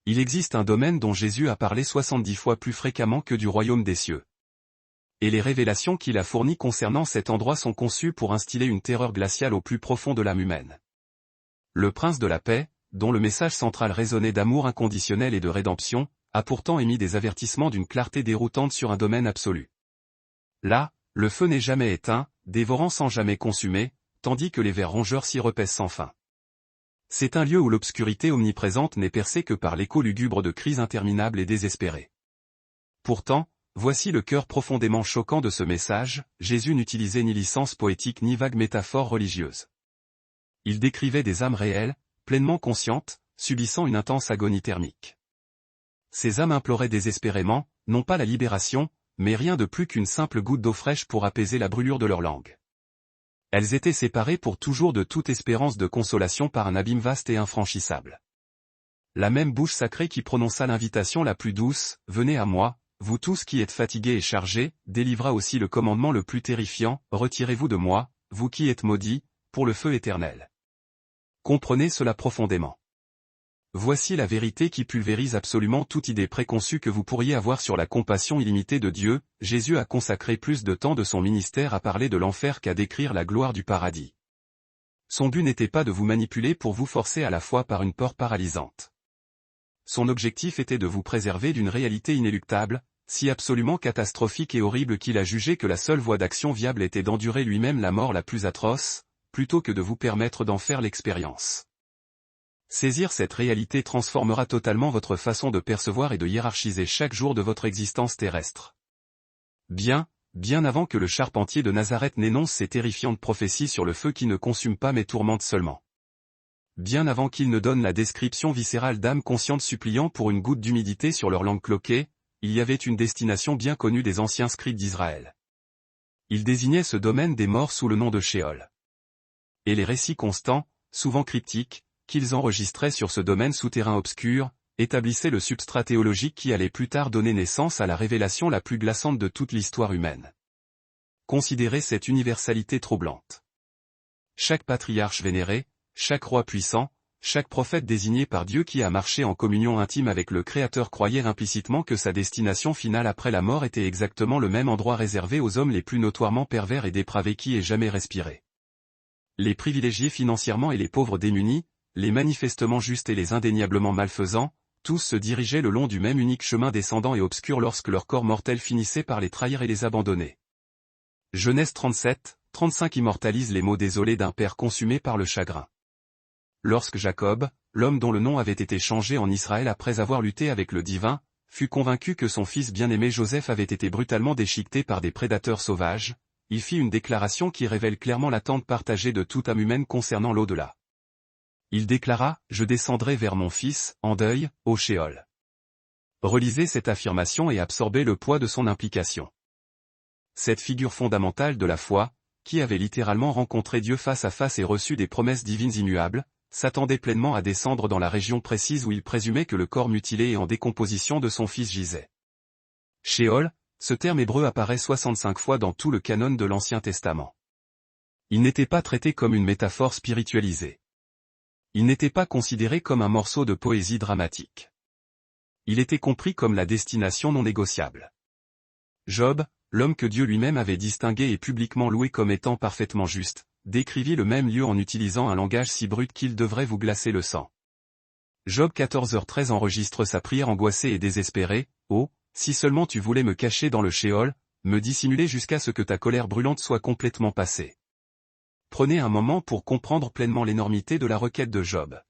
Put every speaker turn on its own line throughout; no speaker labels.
Il existe un domaine dont Jésus a parlé 70 fois plus fréquemment que du royaume des cieux. Et les révélations qu'il a fournies concernant cet endroit sont conçues pour instiller une terreur glaciale au plus profond de l'âme humaine. Le prince de la paix, dont le message central résonnait d'amour inconditionnel et de rédemption, a pourtant émis des avertissements d'une clarté déroutante sur un domaine absolu. Là, le feu n'est jamais éteint, dévorant sans jamais consumer, tandis que les vers rongeurs s'y repaissent sans fin. C'est un lieu où l'obscurité omniprésente n'est percée que par l'écho lugubre de cris interminables et désespérées. Pourtant, voici le cœur profondément choquant de ce message, Jésus n'utilisait ni licence poétique ni vague métaphore religieuse. Il décrivait des âmes réelles, pleinement conscientes, subissant une intense agonie thermique. Ces âmes imploraient désespérément, non pas la libération, mais rien de plus qu'une simple goutte d'eau fraîche pour apaiser la brûlure de leur langue. Elles étaient séparées pour toujours de toute espérance de consolation par un abîme vaste et infranchissable. La même bouche sacrée qui prononça l'invitation la plus douce, « Venez à moi, vous tous qui êtes fatigués et chargés », délivra aussi le commandement le plus terrifiant, « Retirez-vous de moi, vous qui êtes maudits, pour le feu éternel. » Comprenez cela profondément. Voici la vérité qui pulvérise absolument toute idée préconçue que vous pourriez avoir sur la compassion illimitée de Dieu. Jésus a consacré plus de temps de son ministère à parler de l'enfer qu'à décrire la gloire du paradis. Son but n'était pas de vous manipuler pour vous forcer à la foi par une peur paralysante. Son objectif était de vous préserver d'une réalité inéluctable, si absolument catastrophique et horrible qu'il a jugé que la seule voie d'action viable était d'endurer lui-même la mort la plus atroce, plutôt que de vous permettre d'en faire l'expérience. Saisir cette réalité transformera totalement votre façon de percevoir et de hiérarchiser chaque jour de votre existence terrestre. Bien avant que le charpentier de Nazareth n'énonce ces terrifiantes prophéties sur le feu qui ne consume pas mais tourmente seulement. Bien avant qu'il ne donne la description viscérale d'âmes conscientes suppliant pour une goutte d'humidité sur leur langue cloquée, il y avait une destination bien connue des anciens scribes d'Israël. Il désignait ce domaine des morts sous le nom de Sheol. Et les récits constants, souvent cryptiques, qu'ils enregistraient sur ce domaine souterrain obscur, établissaient le substrat théologique qui allait plus tard donner naissance à la révélation la plus glaçante de toute l'histoire humaine. Considérez cette universalité troublante. Chaque patriarche vénéré, chaque roi puissant, chaque prophète désigné par Dieu qui a marché en communion intime avec le Créateur croyait implicitement que sa destination finale après la mort était exactement le même endroit réservé aux hommes les plus notoirement pervers et dépravés qui aient jamais respiré. Les privilégiés financièrement et les pauvres démunis, les manifestement justes et les indéniablement malfaisants, tous se dirigeaient le long du même unique chemin descendant et obscur lorsque leur corps mortel finissait par les trahir et les abandonner. Genèse 37, 35 immortalise les mots désolés d'un père consumé par le chagrin. Lorsque Jacob, l'homme dont le nom avait été changé en Israël après avoir lutté avec le divin, fut convaincu que son fils bien-aimé Joseph avait été brutalement déchiqueté par des prédateurs sauvages, il fit une déclaration qui révèle clairement l'attente partagée de toute âme humaine concernant l'au-delà. Il déclara « Je descendrai vers mon fils, en deuil, au Sheol ». Relisez cette affirmation et absorbez le poids de son implication. Cette figure fondamentale de la foi, qui avait littéralement rencontré Dieu face à face et reçu des promesses divines immuables, s'attendait pleinement à descendre dans la région précise où il présumait que le corps mutilé et en décomposition de son fils gisait. Sheol, ce terme hébreu apparaît 65 fois dans tout le canon de l'Ancien Testament. Il n'était pas traité comme une métaphore spiritualisée. Il n'était pas considéré comme un morceau de poésie dramatique. Il était compris comme la destination non négociable. Job, l'homme que Dieu lui-même avait distingué et publiquement loué comme étant parfaitement juste, décrivit le même lieu en utilisant un langage si brut qu'il devrait vous glacer le sang. Job 14h13 enregistre sa prière angoissée et désespérée, « Oh, si seulement tu voulais me cacher dans le Sheol, me dissimuler jusqu'à ce que ta colère brûlante soit complètement passée. » Prenez un moment pour comprendre pleinement l'énormité de la requête de Job.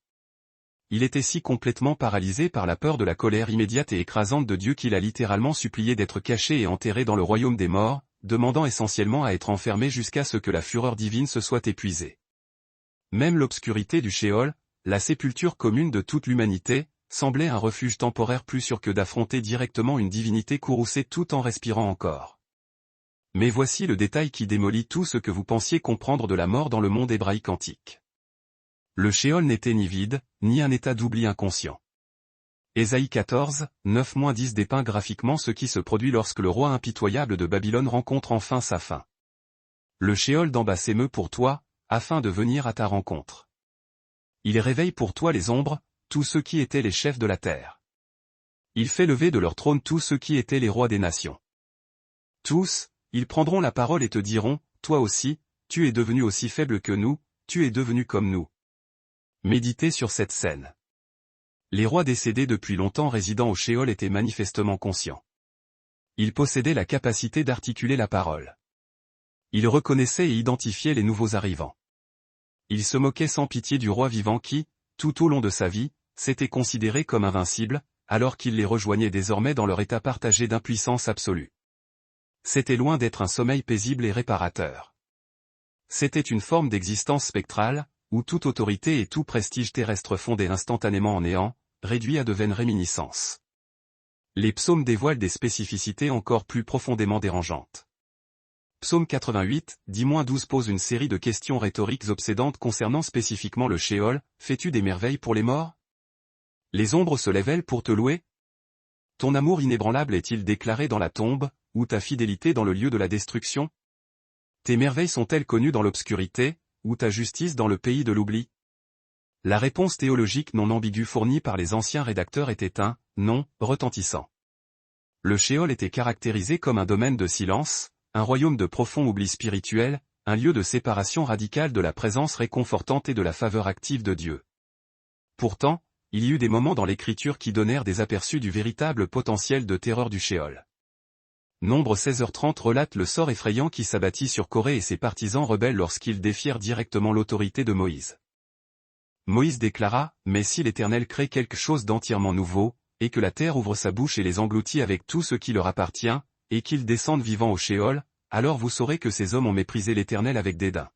Il était si complètement paralysé par la peur de la colère immédiate et écrasante de Dieu qu'il a littéralement supplié d'être caché et enterré dans le royaume des morts, demandant essentiellement à être enfermé jusqu'à ce que la fureur divine se soit épuisée. Même l'obscurité du Sheol, la sépulture commune de toute l'humanité, semblait un refuge temporaire plus sûr que d'affronter directement une divinité courroucée tout en respirant encore. Mais voici le détail qui démolit tout ce que vous pensiez comprendre de la mort dans le monde hébraïque antique. Le Sheol n'était ni vide, ni un état d'oubli inconscient. Ésaïe 14, 9-10 dépeint graphiquement ce qui se produit lorsque le roi impitoyable de Babylone rencontre enfin sa fin. Le Sheol d'en bas s'émeut pour toi, afin de venir à ta rencontre. Il réveille pour toi les ombres, tous ceux qui étaient les chefs de la terre. Il fait lever de leur trône tous ceux qui étaient les rois des nations. Tous, ils prendront la parole et te diront, toi aussi, tu es devenu aussi faible que nous, tu es devenu comme nous. Méditez sur cette scène. Les rois décédés depuis longtemps résidant au Sheol étaient manifestement conscients. Ils possédaient la capacité d'articuler la parole. Ils reconnaissaient et identifiaient les nouveaux arrivants. Ils se moquaient sans pitié du roi vivant qui, tout au long de sa vie, s'était considéré comme invincible, alors qu'il les rejoignait désormais dans leur état partagé d'impuissance absolue. C'était loin d'être un sommeil paisible et réparateur. C'était une forme d'existence spectrale, où toute autorité et tout prestige terrestre fondaient instantanément en néant, réduits à de vaines réminiscences. Les psaumes dévoilent des spécificités encore plus profondément dérangeantes. Psaume 88, 10-12 pose une série de questions rhétoriques obsédantes concernant spécifiquement le Sheol. Fais-tu des merveilles pour les morts? Les ombres se lèvent-elles pour te louer? Ton amour inébranlable est-il déclaré dans la tombe, ou ta fidélité dans le lieu de la destruction? Tes merveilles sont-elles connues dans l'obscurité, ou ta justice dans le pays de l'oubli? La réponse théologique non ambiguë fournie par les anciens rédacteurs était un « non » retentissant. Le Sheol était caractérisé comme un domaine de silence, un royaume de profond oubli spirituel, un lieu de séparation radicale de la présence réconfortante et de la faveur active de Dieu. Pourtant, il y eut des moments dans l'Écriture qui donnèrent des aperçus du véritable potentiel de terreur du Sheol. Nombre 16h30 relate le sort effrayant qui s'abattit sur Corée et ses partisans rebelles lorsqu'ils défièrent directement l'autorité de Moïse. Moïse déclara, « Mais si l'Éternel crée quelque chose d'entièrement nouveau, et que la terre ouvre sa bouche et les engloutit avec tout ce qui leur appartient, et qu'ils descendent vivants au Sheol, alors vous saurez que ces hommes ont méprisé l'Éternel avec dédain. »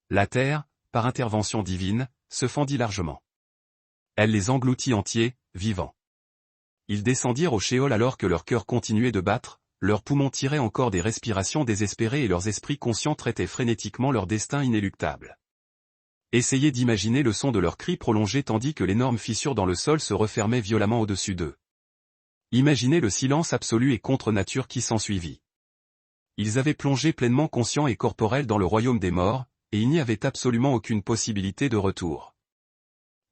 La terre, par intervention divine, se fendit largement. Elle les engloutit entiers, vivants. Ils descendirent au Sheol alors que leur cœur continuait de battre, leurs poumons tiraient encore des respirations désespérées et leurs esprits conscients traitaient frénétiquement leur destin inéluctable. Essayez d'imaginer le son de leurs cris prolongés tandis que l'énorme fissure dans le sol se refermait violemment au-dessus d'eux. Imaginez le silence absolu et contre nature qui s'ensuivit. Ils avaient plongé pleinement conscients et corporels dans le royaume des morts, et il n'y avait absolument aucune possibilité de retour.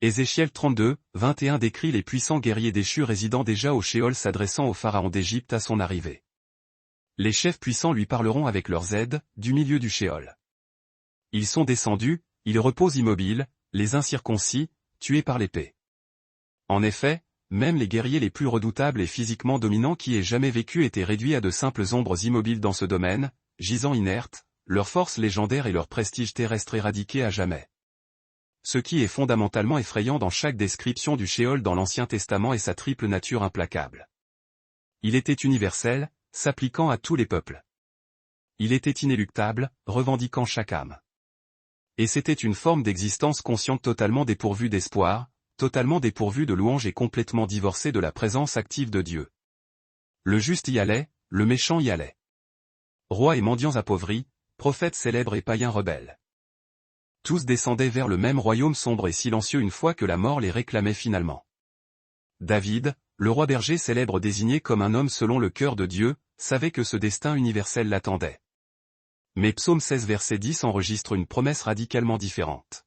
Ézéchiel 32, 21 décrit les puissants guerriers déchus résidant déjà au Sheol s'adressant au pharaon d'Égypte à son arrivée. Les chefs puissants lui parleront avec leurs aides, du milieu du Sheol. Ils sont descendus, ils reposent immobiles, les incirconcis, tués par l'épée. En effet, même les guerriers les plus redoutables et physiquement dominants qui aient jamais vécu étaient réduits à de simples ombres immobiles dans ce domaine, gisant inertes, leur force légendaire et leur prestige terrestre éradiqués à jamais. Ce qui est fondamentalement effrayant dans chaque description du Sheol dans l'Ancien Testament est sa triple nature implacable. Il était universel, s'appliquant à tous les peuples. Il était inéluctable, revendiquant chaque âme. Et c'était une forme d'existence consciente totalement dépourvue d'espoir, totalement dépourvue de louange et complètement divorcée de la présence active de Dieu. Le juste y allait, le méchant y allait. Rois et mendiants appauvris, prophètes célèbres et païens rebelles. Tous descendaient vers le même royaume sombre et silencieux une fois que la mort les réclamait finalement. David, le roi berger célèbre désigné comme un homme selon le cœur de Dieu, savait que ce destin universel l'attendait. Mais Psaume 16 verset 10 enregistre une promesse radicalement différente.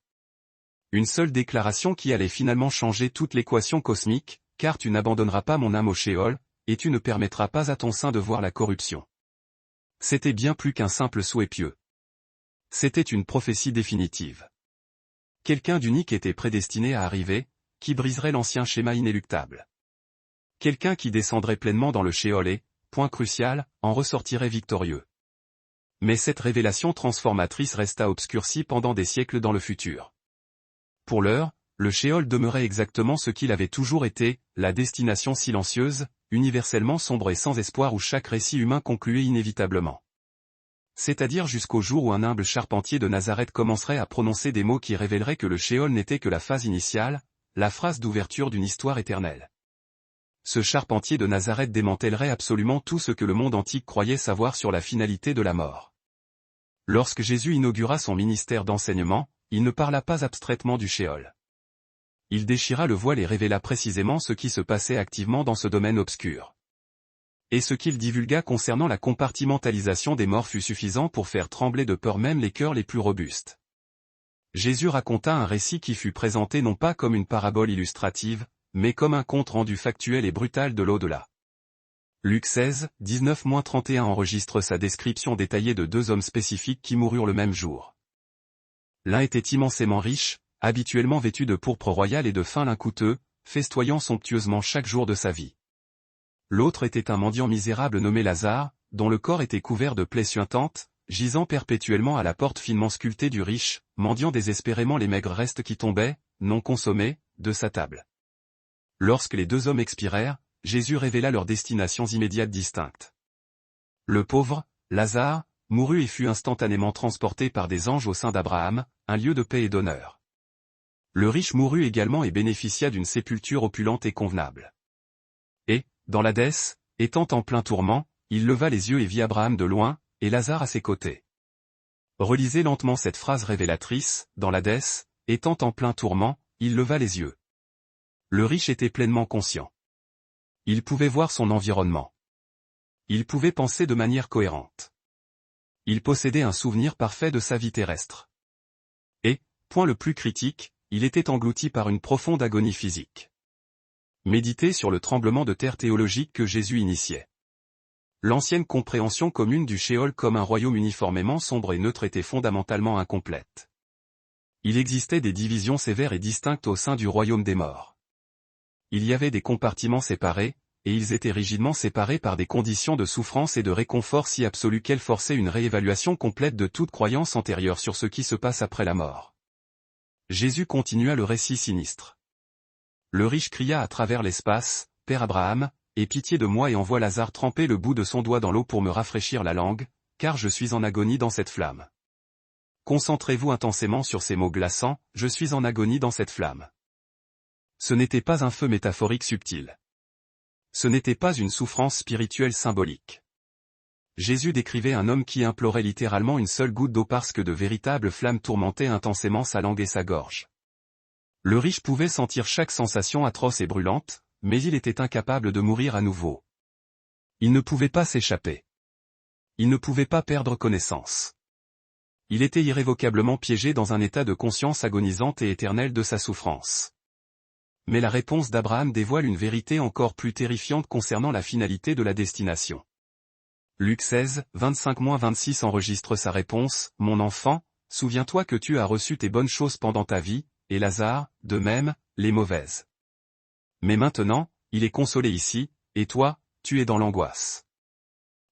Une seule déclaration qui allait finalement changer toute l'équation cosmique, car tu n'abandonneras pas mon âme au Sheol, et tu ne permettras pas à ton sein de voir la corruption. C'était bien plus qu'un simple souhait pieux. C'était une prophétie définitive. Quelqu'un d'unique était prédestiné à arriver, qui briserait l'ancien schéma inéluctable. Quelqu'un qui descendrait pleinement dans le Sheol et, point crucial, en ressortirait victorieux. Mais cette révélation transformatrice resta obscurcie pendant des siècles dans le futur. Pour l'heure, le Sheol demeurait exactement ce qu'il avait toujours été, la destination silencieuse, universellement sombre et sans espoir où chaque récit humain concluait inévitablement. C'est-à-dire jusqu'au jour où un humble charpentier de Nazareth commencerait à prononcer des mots qui révéleraient que le Sheol n'était que la phase initiale, la phrase d'ouverture d'une histoire éternelle. Ce charpentier de Nazareth démantèlerait absolument tout ce que le monde antique croyait savoir sur la finalité de la mort. Lorsque Jésus inaugura son ministère d'enseignement, il ne parla pas abstraitement du Sheol. Il déchira le voile et révéla précisément ce qui se passait activement dans ce domaine obscur. Et ce qu'il divulgua concernant la compartimentalisation des morts fut suffisant pour faire trembler de peur même les cœurs les plus robustes. Jésus raconta un récit qui fut présenté non pas comme une parabole illustrative, mais comme un compte rendu factuel et brutal de l'au-delà. Luc 16, 19-31 enregistre sa description détaillée de deux hommes spécifiques qui moururent le même jour. L'un était immensément riche, habituellement vêtu de pourpre royal et de fin lin coûteux, festoyant somptueusement chaque jour de sa vie. L'autre était un mendiant misérable nommé Lazare, dont le corps était couvert de plaies suintantes, gisant perpétuellement à la porte finement sculptée du riche, mendiant désespérément les maigres restes qui tombaient, non consommés, de sa table. Lorsque les deux hommes expirèrent, Jésus révéla leurs destinations immédiates distinctes. Le pauvre, Lazare, mourut et fut instantanément transporté par des anges au sein d'Abraham, un lieu de paix et d'honneur. Le riche mourut également et bénéficia d'une sépulture opulente et convenable. Et, dans l'Hadès, étant en plein tourment, il leva les yeux et vit Abraham de loin, et Lazare à ses côtés. Relisez lentement cette phrase révélatrice, dans l'Hadès, étant en plein tourment, il leva les yeux. Le riche était pleinement conscient. Il pouvait voir son environnement. Il pouvait penser de manière cohérente. Il possédait un souvenir parfait de sa vie terrestre. Et, point le plus critique, il était englouti par une profonde agonie physique. Méditez sur le tremblement de terre théologique que Jésus initiait. L'ancienne compréhension commune du Sheol comme un royaume uniformément sombre et neutre était fondamentalement incomplète. Il existait des divisions sévères et distinctes au sein du royaume des morts. Il y avait des compartiments séparés, et ils étaient rigidement séparés par des conditions de souffrance et de réconfort si absolues qu'elles forçaient une réévaluation complète de toute croyance antérieure sur ce qui se passe après la mort. Jésus continua le récit sinistre. Le riche cria à travers l'espace, « Père Abraham, aie pitié de moi et envoie Lazare tremper le bout de son doigt dans l'eau pour me rafraîchir la langue, car je suis en agonie dans cette flamme. » Concentrez-vous intensément sur ces mots glaçants, « Je suis en agonie dans cette flamme. » Ce n'était pas un feu métaphorique subtil. Ce n'était pas une souffrance spirituelle symbolique. Jésus décrivait un homme qui implorait littéralement une seule goutte d'eau parce que de véritables flammes tourmentaient intensément sa langue et sa gorge. Le riche pouvait sentir chaque sensation atroce et brûlante, mais il était incapable de mourir à nouveau. Il ne pouvait pas s'échapper. Il ne pouvait pas perdre connaissance. Il était irrévocablement piégé dans un état de conscience agonisante et éternelle de sa souffrance. Mais la réponse d'Abraham dévoile une vérité encore plus terrifiante concernant la finalité de la destination. Luc 16, 25-26 enregistre sa réponse, « Mon enfant, souviens-toi que tu as reçu tes bonnes choses pendant ta vie, et Lazare, de même, les mauvaises. Mais maintenant, il est consolé ici, et toi, tu es dans l'angoisse.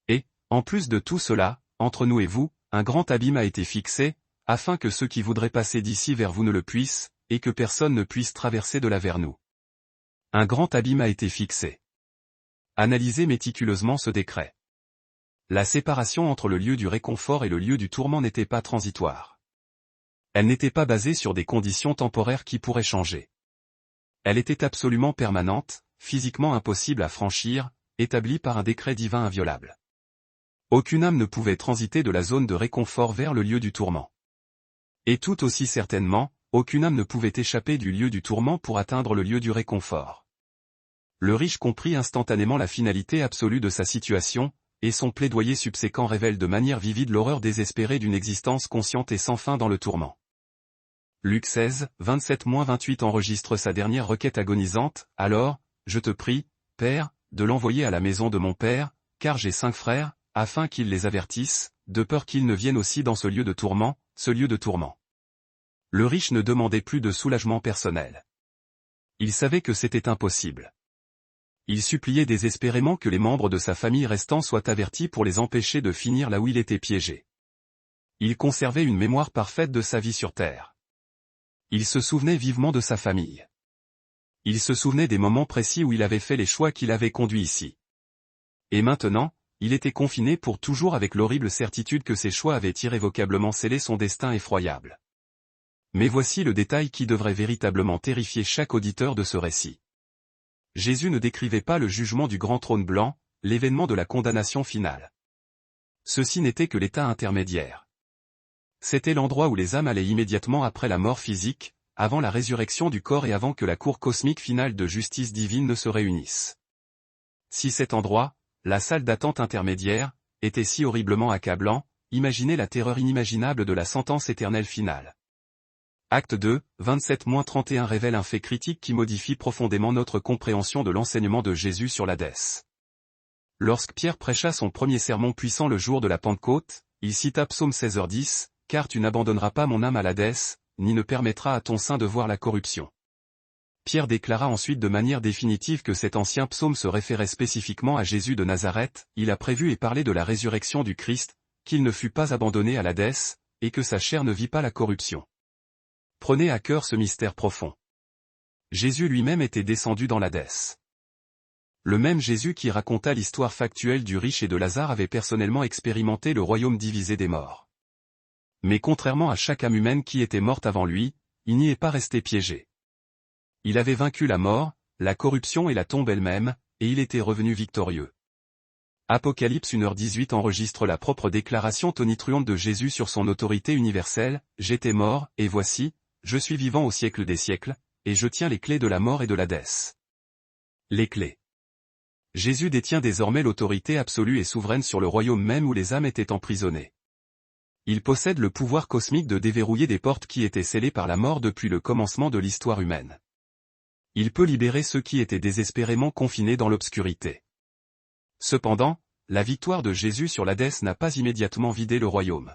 Et, en plus de tout cela, entre nous et vous, un grand abîme a été fixé, afin que ceux qui voudraient passer d'ici vers vous ne le puissent, et que personne ne puisse traverser de là vers nous. Un grand abîme a été fixé. » Analysez méticuleusement ce décret. La séparation entre le lieu du réconfort et le lieu du tourment n'était pas transitoire. Elle n'était pas basée sur des conditions temporaires qui pourraient changer. Elle était absolument permanente, physiquement impossible à franchir, établie par un décret divin inviolable. Aucune âme ne pouvait transiter de la zone de réconfort vers le lieu du tourment. Et tout aussi certainement, aucune âme ne pouvait échapper du lieu du tourment pour atteindre le lieu du réconfort. Le riche comprit instantanément la finalité absolue de sa situation, et son plaidoyer subséquent révèle de manière vivide l'horreur désespérée d'une existence consciente et sans fin dans le tourment. Luc 16, 27-28 enregistre sa dernière requête agonisante, « Alors, je te prie, Père, de l'envoyer à la maison de mon père, car j'ai 5 frères, afin qu'ils les avertissent, de peur qu'ils ne viennent aussi dans ce lieu de tourment, ce lieu de tourment. » Le riche ne demandait plus de soulagement personnel. Il savait que c'était impossible. Il suppliait désespérément que les membres de sa famille restants soient avertis pour les empêcher de finir là où il était piégé. Il conservait une mémoire parfaite de sa vie sur terre. Il se souvenait vivement de sa famille. Il se souvenait des moments précis où il avait fait les choix qui l'avaient conduit ici. Et maintenant, il était confiné pour toujours avec l'horrible certitude que ses choix avaient irrévocablement scellé son destin effroyable. Mais voici le détail qui devrait véritablement terrifier chaque auditeur de ce récit. Jésus ne décrivait pas le jugement du grand trône blanc, l'événement de la condamnation finale. Ceci n'était que l'état intermédiaire. C'était l'endroit où les âmes allaient immédiatement après la mort physique, avant la résurrection du corps et avant que la cour cosmique finale de justice divine ne se réunisse. Si cet endroit, la salle d'attente intermédiaire, était si horriblement accablant, imaginez la terreur inimaginable de la sentence éternelle finale. Acte 2, 27-31 révèle un fait critique qui modifie profondément notre compréhension de l'enseignement de Jésus sur l'Hadès. Lorsque Pierre prêcha son premier sermon puissant le jour de la Pentecôte, il cita Psaume 16h10, « Car tu n'abandonneras pas mon âme à l'Hadès, ni ne permettras à ton sein de voir la corruption. » Pierre déclara ensuite de manière définitive que cet ancien psaume se référait spécifiquement à Jésus de Nazareth, il a prévu et parlé de la résurrection du Christ, qu'il ne fut pas abandonné à l'Hadès, et que sa chair ne vit pas la corruption. Prenez à cœur ce mystère profond. Jésus lui-même était descendu dans l'Hadès. Le même Jésus qui raconta l'histoire factuelle du riche et de Lazare avait personnellement expérimenté le royaume divisé des morts. Mais contrairement à chaque âme humaine qui était morte avant lui, il n'y est pas resté piégé. Il avait vaincu la mort, la corruption et la tombe elle-même, et il était revenu victorieux. Apocalypse 1h18 enregistre la propre déclaration tonitruante de Jésus sur son autorité universelle, « J'étais mort, et voici, je suis vivant au siècle des siècles, et je tiens les clés de la mort et de l'Hadès. » Les clés. Jésus détient désormais l'autorité absolue et souveraine sur le royaume même où les âmes étaient emprisonnées. Il possède le pouvoir cosmique de déverrouiller des portes qui étaient scellées par la mort depuis le commencement de l'histoire humaine. Il peut libérer ceux qui étaient désespérément confinés dans l'obscurité. Cependant, la victoire de Jésus sur l'Hadès n'a pas immédiatement vidé le royaume.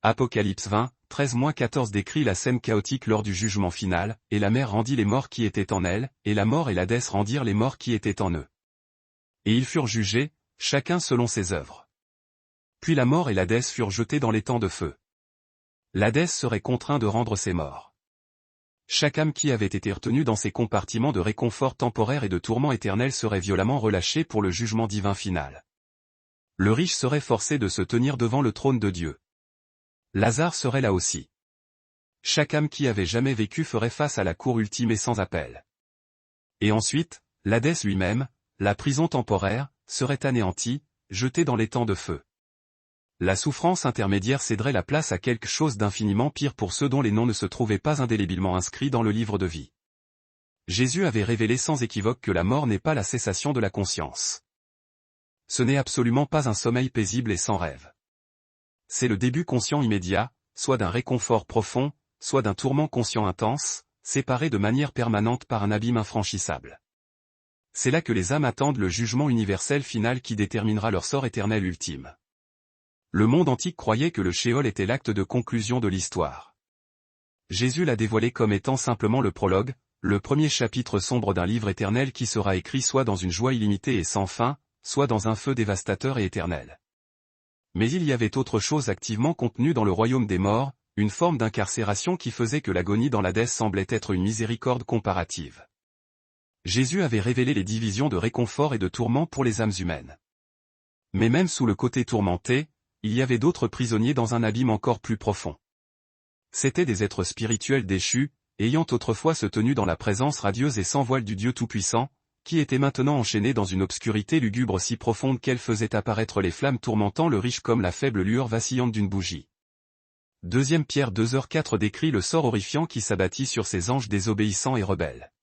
Apocalypse 20, 13-14 décrit la scène chaotique lors du jugement final, et la mer rendit les morts qui étaient en elle, et la mort et l'Hadès rendirent les morts qui étaient en eux. Et ils furent jugés, chacun selon ses œuvres. Puis la mort et l'Hadès furent jetés dans l'étang de feu. L'Hadès serait contraint de rendre ses morts. Chaque âme qui avait été retenue dans ces compartiments de réconfort temporaire et de tourment éternel serait violemment relâchée pour le jugement divin final. Le riche serait forcé de se tenir devant le trône de Dieu. Lazare serait là aussi. Chaque âme qui avait jamais vécu ferait face à la cour ultime et sans appel. Et ensuite, l'Hadès lui-même, la prison temporaire, serait anéantie, jetée dans l'étang de feu. La souffrance intermédiaire céderait la place à quelque chose d'infiniment pire pour ceux dont les noms ne se trouvaient pas indélébilement inscrits dans le livre de vie. Jésus avait révélé sans équivoque que la mort n'est pas la cessation de la conscience. Ce n'est absolument pas un sommeil paisible et sans rêve. C'est le début conscient immédiat, soit d'un réconfort profond, soit d'un tourment conscient intense, séparé de manière permanente par un abîme infranchissable. C'est là que les âmes attendent le jugement universel final qui déterminera leur sort éternel ultime. Le monde antique croyait que le Sheol était l'acte de conclusion de l'histoire. Jésus l'a dévoilé comme étant simplement le prologue, le premier chapitre sombre d'un livre éternel qui sera écrit soit dans une joie illimitée et sans fin, soit dans un feu dévastateur et éternel. Mais il y avait autre chose activement contenue dans le royaume des morts, une forme d'incarcération qui faisait que l'agonie dans l'Hadès semblait être une miséricorde comparative. Jésus avait révélé les divisions de réconfort et de tourment pour les âmes humaines. Mais même sous le côté tourmenté, il y avait d'autres prisonniers dans un abîme encore plus profond. C'étaient des êtres spirituels déchus, ayant autrefois se tenu dans la présence radieuse et sans voile du Dieu Tout-Puissant, qui étaient maintenant enchaînés dans une obscurité lugubre si profonde qu'elle faisait apparaître les flammes tourmentant le riche comme la faible lueur vacillante d'une bougie. 2 Pierre 2h4 décrit le sort horrifiant qui s'abattit sur ces anges désobéissants et rebelles.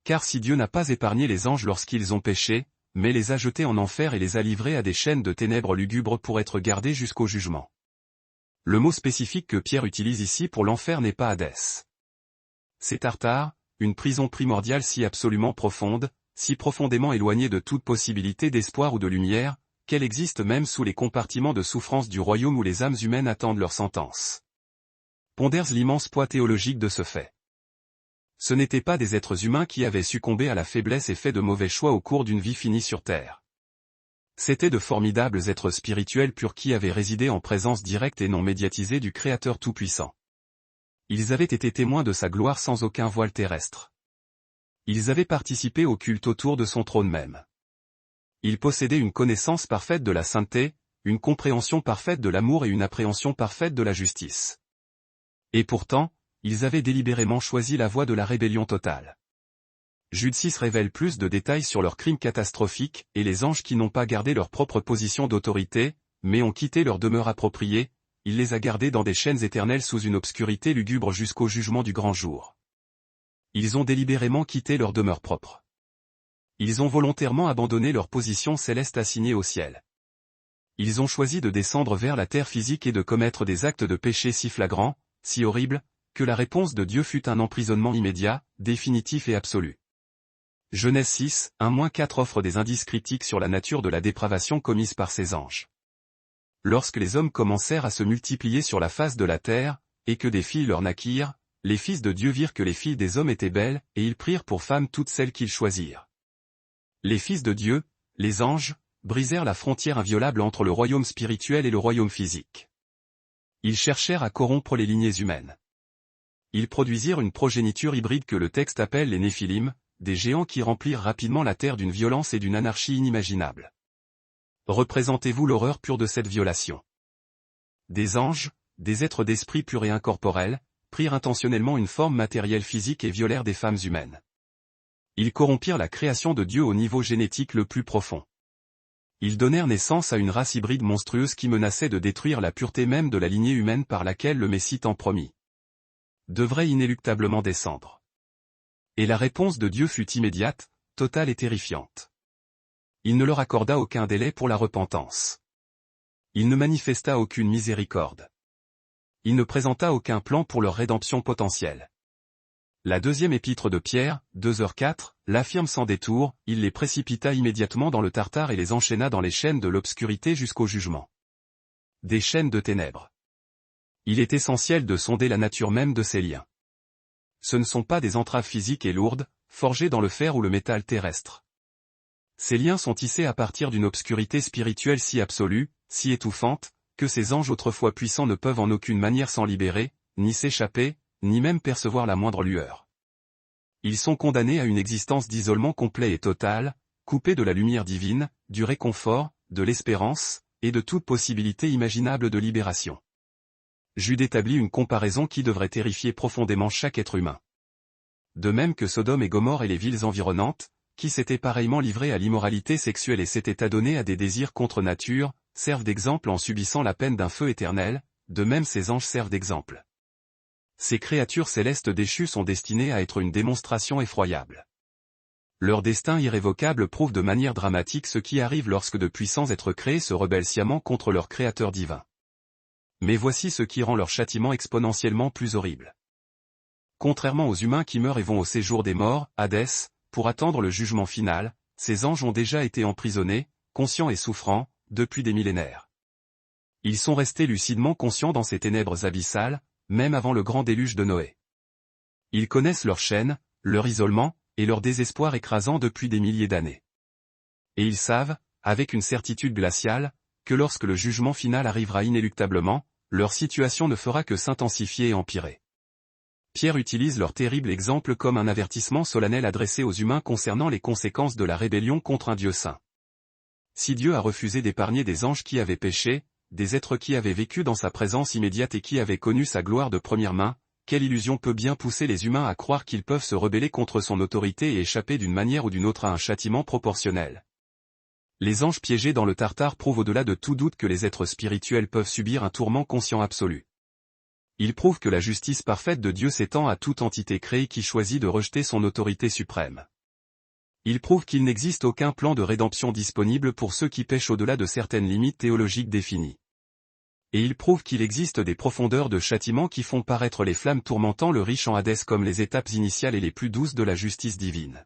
Car si Dieu n'a pas épargné les anges lorsqu'ils ont péché, mais les a jetés en enfer et les a livrés à des chaînes de ténèbres lugubres pour être gardés jusqu'au jugement. Le mot spécifique que Pierre utilise ici pour l'enfer n'est pas Hadès. C'est Tartare, une prison primordiale si absolument profonde, si profondément éloignée de toute possibilité d'espoir ou de lumière, qu'elle existe même sous les compartiments de souffrance du royaume où les âmes humaines attendent leur sentence. Ponders l'immense poids théologique de ce fait. Ce n'étaient pas des êtres humains qui avaient succombé à la faiblesse et fait de mauvais choix au cours d'une vie finie sur terre. C'étaient de formidables êtres spirituels purs qui avaient résidé en présence directe et non médiatisée du Créateur Tout-Puissant. Ils avaient été témoins de sa gloire sans aucun voile terrestre. Ils avaient participé au culte autour de son trône même. Ils possédaient une connaissance parfaite de la sainteté, une compréhension parfaite de l'amour et une appréhension parfaite de la justice. Et pourtant, ils avaient délibérément choisi la voie de la rébellion totale. Jude 6 révèle plus de détails sur leurs crimes catastrophiques, et les anges qui n'ont pas gardé leur propre position d'autorité, mais ont quitté leur demeure appropriée, il les a gardés dans des chaînes éternelles sous une obscurité lugubre jusqu'au jugement du grand jour. Ils ont délibérément quitté leur demeure propre. Ils ont volontairement abandonné leur position céleste assignée au ciel. Ils ont choisi de descendre vers la terre physique et de commettre des actes de péché si flagrants, si horribles, que la réponse de Dieu fut un emprisonnement immédiat, définitif et absolu. Genèse 6, 1-4 offre des indices critiques sur la nature de la dépravation commise par ces anges. Lorsque les hommes commencèrent à se multiplier sur la face de la terre, et que des filles leur naquirent, les fils de Dieu virent que les filles des hommes étaient belles, et ils prirent pour femmes toutes celles qu'ils choisirent. Les fils de Dieu, les anges, brisèrent la frontière inviolable entre le royaume spirituel et le royaume physique. Ils cherchèrent à corrompre les lignées humaines. Ils produisirent une progéniture hybride que le texte appelle les Néphilim, des géants qui remplirent rapidement la terre d'une violence et d'une anarchie inimaginables. Représentez-vous l'horreur pure de cette violation. Des anges, des êtres d'esprit purs et incorporels, prirent intentionnellement une forme matérielle physique et violèrent des femmes humaines. Ils corrompirent la création de Dieu au niveau génétique le plus profond. Ils donnèrent naissance à une race hybride monstrueuse qui menaçait de détruire la pureté même de la lignée humaine par laquelle le Messie tant promis devrait inéluctablement descendre. Et la réponse de Dieu fut immédiate, totale et terrifiante. Il ne leur accorda aucun délai pour la repentance. Il ne manifesta aucune miséricorde. Il ne présenta aucun plan pour leur rédemption potentielle. La deuxième épître de Pierre, 2h4, l'affirme sans détour, il les précipita immédiatement dans le Tartare et les enchaîna dans les chaînes de l'obscurité jusqu'au jugement. Des chaînes de ténèbres. Il est essentiel de sonder la nature même de ces liens. Ce ne sont pas des entraves physiques et lourdes, forgées dans le fer ou le métal terrestre. Ces liens sont tissés à partir d'une obscurité spirituelle si absolue, si étouffante, que ces anges autrefois puissants ne peuvent en aucune manière s'en libérer, ni s'échapper, ni même percevoir la moindre lueur. Ils sont condamnés à une existence d'isolement complet et total, coupés de la lumière divine, du réconfort, de l'espérance, et de toute possibilité imaginable de libération. Jude établit une comparaison qui devrait terrifier profondément chaque être humain. De même que Sodome et Gomorrhe et les villes environnantes, qui s'étaient pareillement livrés à l'immoralité sexuelle et s'étaient adonnés à des désirs contre nature, servent d'exemple en subissant la peine d'un feu éternel, de même ces anges servent d'exemple. Ces créatures célestes déchues sont destinées à être une démonstration effroyable. Leur destin irrévocable prouve de manière dramatique ce qui arrive lorsque de puissants êtres créés se rebellent sciemment contre leur Créateur divin. Mais voici ce qui rend leur châtiment exponentiellement plus horrible. Contrairement aux humains qui meurent et vont au séjour des morts, Hadès, pour attendre le jugement final, ces anges ont déjà été emprisonnés, conscients et souffrants, depuis des millénaires. Ils sont restés lucidement conscients dans ces ténèbres abyssales, même avant le grand déluge de Noé. Ils connaissent leur chaîne, leur isolement, et leur désespoir écrasant depuis des milliers d'années. Et ils savent, avec une certitude glaciale, que lorsque le jugement final arrivera inéluctablement, leur situation ne fera que s'intensifier et empirer. Pierre utilise leur terrible exemple comme un avertissement solennel adressé aux humains concernant les conséquences de la rébellion contre un Dieu saint. Si Dieu a refusé d'épargner des anges qui avaient péché, des êtres qui avaient vécu dans sa présence immédiate et qui avaient connu sa gloire de première main, quelle illusion peut bien pousser les humains à croire qu'ils peuvent se rebeller contre son autorité et échapper d'une manière ou d'une autre à un châtiment proportionnel. Les anges piégés dans le Tartare prouvent au-delà de tout doute que les êtres spirituels peuvent subir un tourment conscient absolu. Ils prouvent que la justice parfaite de Dieu s'étend à toute entité créée qui choisit de rejeter son autorité suprême. Ils prouvent qu'il n'existe aucun plan de rédemption disponible pour ceux qui pêchent au-delà de certaines limites théologiques définies. Et ils prouvent qu'il existe des profondeurs de châtiment qui font paraître les flammes tourmentant le riche en Hadès comme les étapes initiales et les plus douces de la justice divine.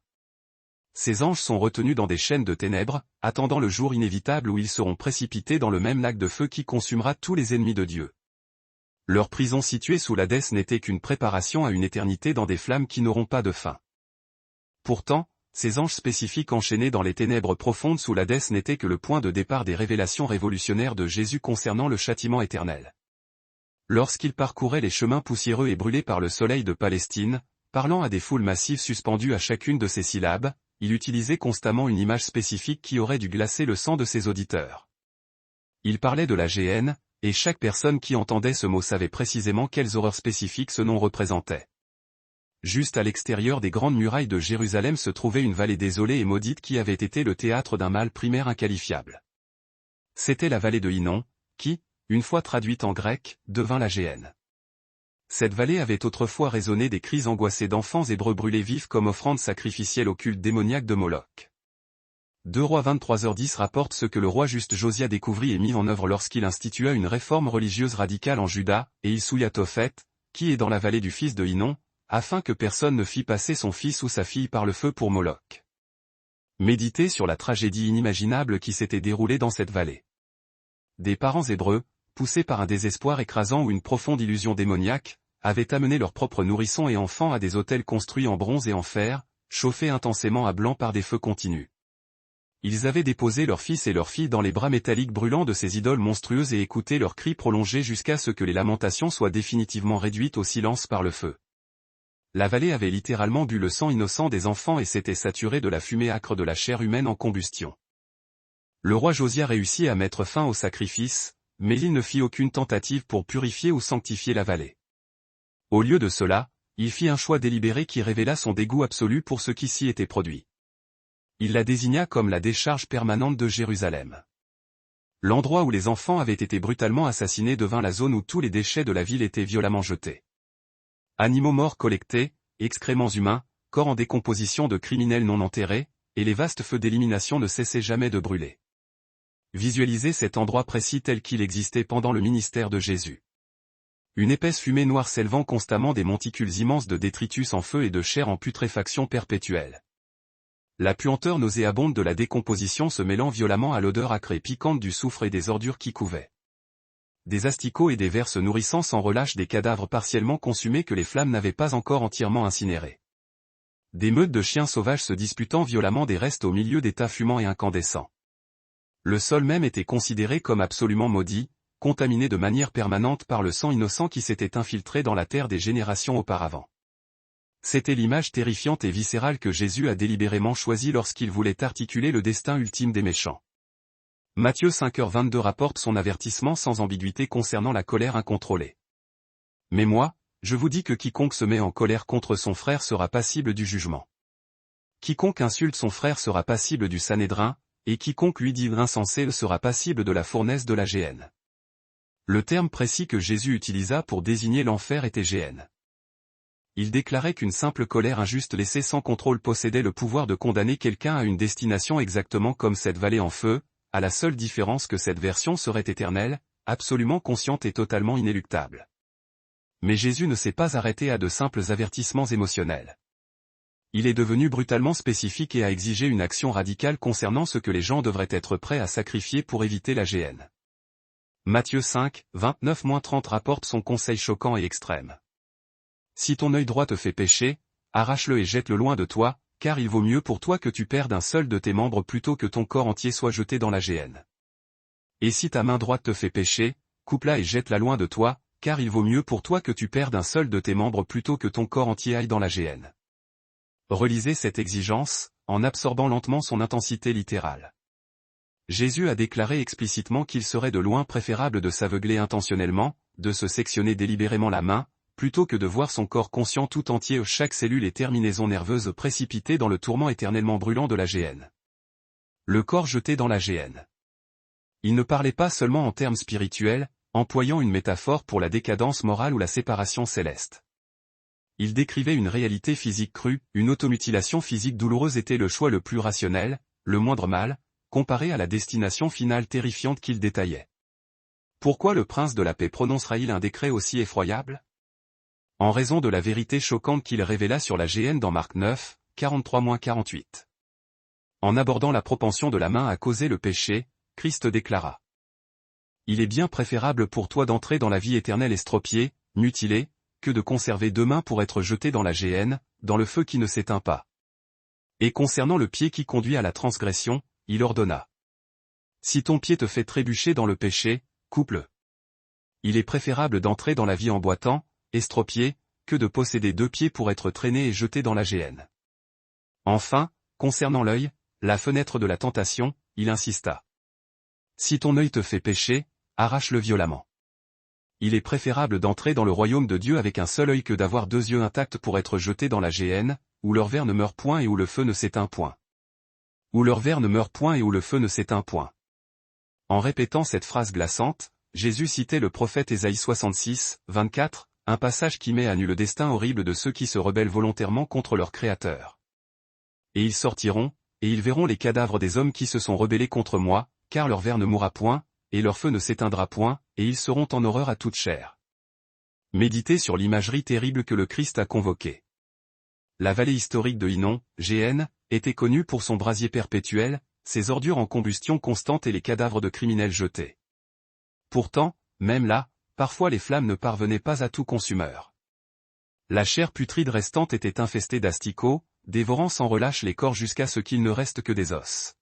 Ces anges sont retenus dans des chaînes de ténèbres, attendant le jour inévitable où ils seront précipités dans le même lac de feu qui consumera tous les ennemis de Dieu. Leur prison située sous l'Hadès n'était qu'une préparation à une éternité dans des flammes qui n'auront pas de fin. Pourtant, ces anges spécifiques enchaînés dans les ténèbres profondes sous l'Hadès n'étaient que le point de départ des révélations révolutionnaires de Jésus concernant le châtiment éternel. Lorsqu'il parcourait les chemins poussiéreux et brûlés par le soleil de Palestine, parlant à des foules massives suspendues à chacune de ses syllabes, il utilisait constamment une image spécifique qui aurait dû glacer le sang de ses auditeurs. Il parlait de la géhenne, et chaque personne qui entendait ce mot savait précisément quelles horreurs spécifiques ce nom représentait. Juste à l'extérieur des grandes murailles de Jérusalem se trouvait une vallée désolée et maudite qui avait été le théâtre d'un mal primaire inqualifiable. C'était la vallée de Hinnom, qui, une fois traduite en grec, devint la géhenne. Cette vallée avait autrefois résonné des cris angoissés d'enfants hébreux brûlés vifs comme offrande sacrificielle au culte démoniaque de Moloch. 2 Rois 23h10 rapporte ce que le roi juste Josia découvrit et mit en œuvre lorsqu'il institua une réforme religieuse radicale en Juda, et il souilla Tophet, qui est dans la vallée du fils de Hinnom, afin que personne ne fît passer son fils ou sa fille par le feu pour Moloch. Méditez sur la tragédie inimaginable qui s'était déroulée dans cette vallée. Des parents hébreux, poussés par un désespoir écrasant ou une profonde illusion démoniaque, avaient amené leurs propres nourrissons et enfants à des autels construits en bronze et en fer, chauffés intensément à blanc par des feux continus. Ils avaient déposé leurs fils et leurs filles dans les bras métalliques brûlants de ces idoles monstrueuses et écouté leurs cris prolongés jusqu'à ce que les lamentations soient définitivement réduites au silence par le feu. La vallée avait littéralement bu le sang innocent des enfants et s'était saturée de la fumée âcre de la chair humaine en combustion. Le roi Josia réussit à mettre fin au sacrifice, mais il ne fit aucune tentative pour purifier ou sanctifier la vallée. Au lieu de cela, il fit un choix délibéré qui révéla son dégoût absolu pour ce qui s'y était produit. Il la désigna comme la décharge permanente de Jérusalem. L'endroit où les enfants avaient été brutalement assassinés devint la zone où tous les déchets de la ville étaient violemment jetés. Animaux morts collectés, excréments humains, corps en décomposition de criminels non enterrés, et les vastes feux d'élimination ne cessaient jamais de brûler. Visualisez cet endroit précis tel qu'il existait pendant le ministère de Jésus. Une épaisse fumée noire s'élevant constamment des monticules immenses de détritus en feu et de chair en putréfaction perpétuelle. La puanteur nauséabonde de la décomposition se mêlant violemment à l'odeur âcre et piquante du soufre et des ordures qui couvaient. Des asticots et des vers se nourrissant sans relâche des cadavres partiellement consumés que les flammes n'avaient pas encore entièrement incinérés. Des meutes de chiens sauvages se disputant violemment des restes au milieu des tas fumants et incandescents. Le sol même était considéré comme absolument maudit, contaminé de manière permanente par le sang innocent qui s'était infiltré dans la terre des générations auparavant. C'était l'image terrifiante et viscérale que Jésus a délibérément choisie lorsqu'il voulait articuler le destin ultime des méchants. Matthieu 5h22 rapporte son avertissement sans ambiguïté concernant la colère incontrôlée. Mais moi, je vous dis que quiconque se met en colère contre son frère sera passible du jugement. Quiconque insulte son frère sera passible du Sanhédrin, et quiconque lui dit insensé sera passible de la fournaise de la géhenne. Le terme précis que Jésus utilisa pour désigner l'enfer était géhenne. Il déclarait qu'une simple colère injuste laissée sans contrôle possédait le pouvoir de condamner quelqu'un à une destination exactement comme cette vallée en feu, à la seule différence que cette version serait éternelle, absolument consciente et totalement inéluctable. Mais Jésus ne s'est pas arrêté à de simples avertissements émotionnels. Il est devenu brutalement spécifique et a exigé une action radicale concernant ce que les gens devraient être prêts à sacrifier pour éviter la géhenne. Matthieu 5, 29-30 rapporte son conseil choquant et extrême. Si ton œil droit te fait pécher, arrache-le et jette-le loin de toi, car il vaut mieux pour toi que tu perdes un seul de tes membres plutôt que ton corps entier soit jeté dans la géhenne. Et si ta main droite te fait pécher, coupe-la et jette-la loin de toi, car il vaut mieux pour toi que tu perdes un seul de tes membres plutôt que ton corps entier aille dans la géhenne. Relisez cette exigence, en absorbant lentement son intensité littérale. Jésus a déclaré explicitement qu'il serait de loin préférable de s'aveugler intentionnellement, de se sectionner délibérément la main, plutôt que de voir son corps conscient tout entier, chaque cellule et terminaison nerveuse précipitée dans le tourment éternellement brûlant de la géhenne. Le corps jeté dans la géhenne. Il ne parlait pas seulement en termes spirituels, employant une métaphore pour la décadence morale ou la séparation céleste. Il décrivait une réalité physique crue, une automutilation physique douloureuse était le choix le plus rationnel, le moindre mal, comparé à la destination finale terrifiante qu'il détaillait. Pourquoi le prince de la paix prononcera-t-il un décret aussi effroyable ? En raison de la vérité choquante qu'il révéla sur la géhenne dans Marc 9, 43-48. En abordant la propension de la main à causer le péché, Christ déclara : Il est bien préférable pour toi d'entrer dans la vie éternelle estropié, mutilé, que de conserver deux mains pour être jeté dans la géhenne, dans le feu qui ne s'éteint pas. Et concernant le pied qui conduit à la transgression, il ordonna : Si ton pied te fait trébucher dans le péché, coupe-le. Il est préférable d'entrer dans la vie en boitant, estropié, que de posséder deux pieds pour être traîné et jeté dans la géhenne. Enfin, concernant l'œil, la fenêtre de la tentation, il insista. Si ton œil te fait pécher, arrache-le violemment. Il est préférable d'entrer dans le royaume de Dieu avec un seul œil que d'avoir deux yeux intacts pour être jeté dans la géhenne, où leur ver ne meurt point et où le feu ne s'éteint point. Où leur ver ne meurt point et où le feu ne s'éteint point. En répétant cette phrase glaçante, Jésus citait le prophète Ésaïe 66, 24, un passage qui met à nu le destin horrible de ceux qui se rebellent volontairement contre leur Créateur. Et ils sortiront, et ils verront les cadavres des hommes qui se sont rebellés contre moi, car leur ver ne mourra point, et leur feu ne s'éteindra point, et ils seront en horreur à toute chair. Méditez sur l'imagerie terrible que le Christ a convoquée. La vallée historique de Hinnom, GN, était connue pour son brasier perpétuel, ses ordures en combustion constante et les cadavres de criminels jetés. Pourtant, même là, parfois les flammes ne parvenaient pas à tout consumeur. La chair putride restante était infestée d'asticots, dévorant sans relâche les corps jusqu'à ce qu'il ne reste que des os.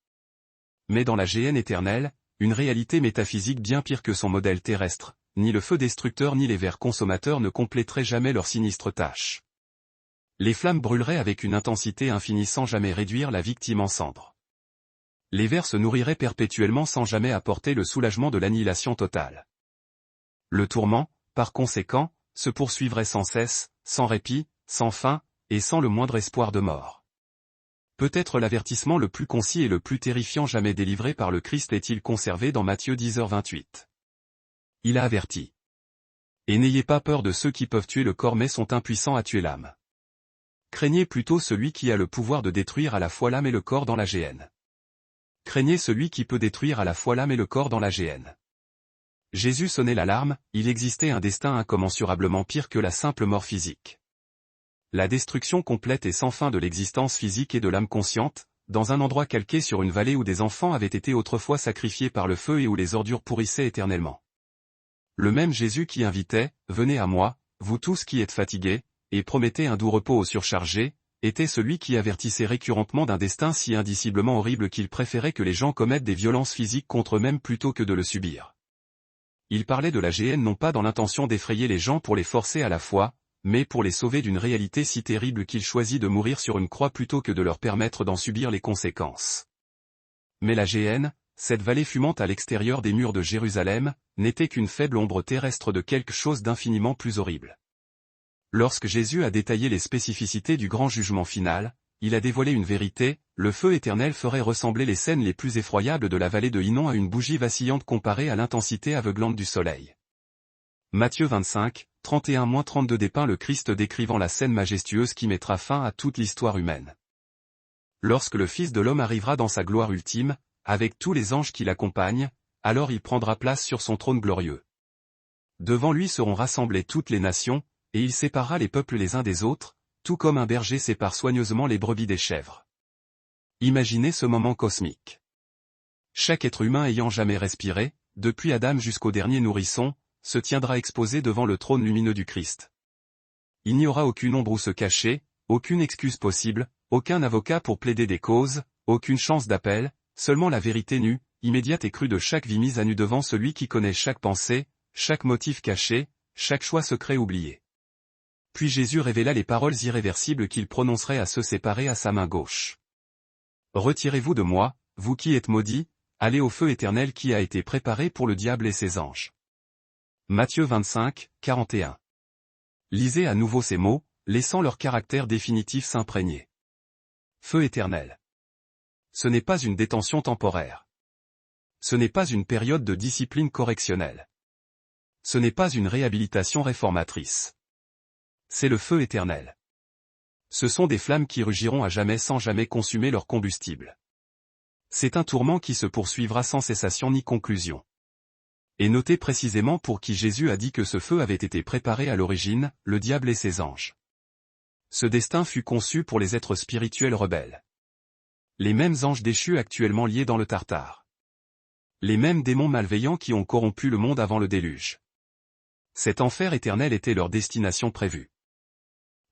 Mais dans la GN éternelle, une réalité métaphysique bien pire que son modèle terrestre, ni le feu destructeur ni les vers consommateurs ne compléteraient jamais leur sinistre tâche. Les flammes brûleraient avec une intensité infinie sans jamais réduire la victime en cendres. Les vers se nourriraient perpétuellement sans jamais apporter le soulagement de l'annihilation totale. Le tourment, par conséquent, se poursuivrait sans cesse, sans répit, sans fin, et sans le moindre espoir de mort. Peut-être l'avertissement le plus concis et le plus terrifiant jamais délivré par le Christ est-il conservé dans Matthieu 10h28. Il a averti. Et n'ayez pas peur de ceux qui peuvent tuer le corps mais sont impuissants à tuer l'âme. Craignez plutôt celui qui a le pouvoir de détruire à la fois l'âme et le corps dans la GN. Craignez celui qui peut détruire à la fois l'âme et le corps dans la GN. Jésus sonnait l'alarme, il existait un destin incommensurablement pire que la simple mort physique. La destruction complète et sans fin de l'existence physique et de l'âme consciente, dans un endroit calqué sur une vallée où des enfants avaient été autrefois sacrifiés par le feu et où les ordures pourrissaient éternellement. Le même Jésus qui invitait, « Venez à moi, vous tous qui êtes fatigués, et promettez un doux repos aux surchargés », était celui qui avertissait récurrentement d'un destin si indiciblement horrible qu'il préférait que les gens commettent des violences physiques contre eux-mêmes plutôt que de le subir. Il parlait de la GN non pas dans l'intention d'effrayer les gens pour les forcer à la foi, mais pour les sauver d'une réalité si terrible qu'il choisit de mourir sur une croix plutôt que de leur permettre d'en subir les conséquences. Mais la GN, cette vallée fumante à l'extérieur des murs de Jérusalem, n'était qu'une faible ombre terrestre de quelque chose d'infiniment plus horrible. Lorsque Jésus a détaillé les spécificités du grand jugement final, il a dévoilé une vérité, le feu éternel ferait ressembler les scènes les plus effroyables de la vallée de Hinnom à une bougie vacillante comparée à l'intensité aveuglante du soleil. Matthieu 25, 31-32 dépeint le Christ décrivant la scène majestueuse qui mettra fin à toute l'histoire humaine. Lorsque le Fils de l'homme arrivera dans sa gloire ultime, avec tous les anges qui l'accompagnent, alors il prendra place sur son trône glorieux. Devant lui seront rassemblées toutes les nations, et il séparera les peuples les uns des autres, tout comme un berger sépare soigneusement les brebis des chèvres. Imaginez ce moment cosmique. Chaque être humain ayant jamais respiré, depuis Adam jusqu'au dernier nourrisson, se tiendra exposé devant le trône lumineux du Christ. Il n'y aura aucune ombre où se cacher, aucune excuse possible, aucun avocat pour plaider des causes, aucune chance d'appel, seulement la vérité nue, immédiate et crue de chaque vie mise à nu devant celui qui connaît chaque pensée, chaque motif caché, chaque choix secret oublié. Puis Jésus révéla les paroles irréversibles qu'il prononcerait à ceux séparés à sa main gauche. Retirez-vous de moi, vous qui êtes maudits, allez au feu éternel qui a été préparé pour le diable et ses anges. Matthieu 25, 41. Lisez à nouveau ces mots, laissant leur caractère définitif s'imprégner. Feu éternel. Ce n'est pas une détention temporaire. Ce n'est pas une période de discipline correctionnelle. Ce n'est pas une réhabilitation réformatrice. C'est le feu éternel. Ce sont des flammes qui rugiront à jamais sans jamais consumer leur combustible. C'est un tourment qui se poursuivra sans cessation ni conclusion. Et notez précisément pour qui Jésus a dit que ce feu avait été préparé à l'origine, le diable et ses anges. Ce destin fut conçu pour les êtres spirituels rebelles. Les mêmes anges déchus actuellement liés dans le Tartare. Les mêmes démons malveillants qui ont corrompu le monde avant le déluge. Cet enfer éternel était leur destination prévue.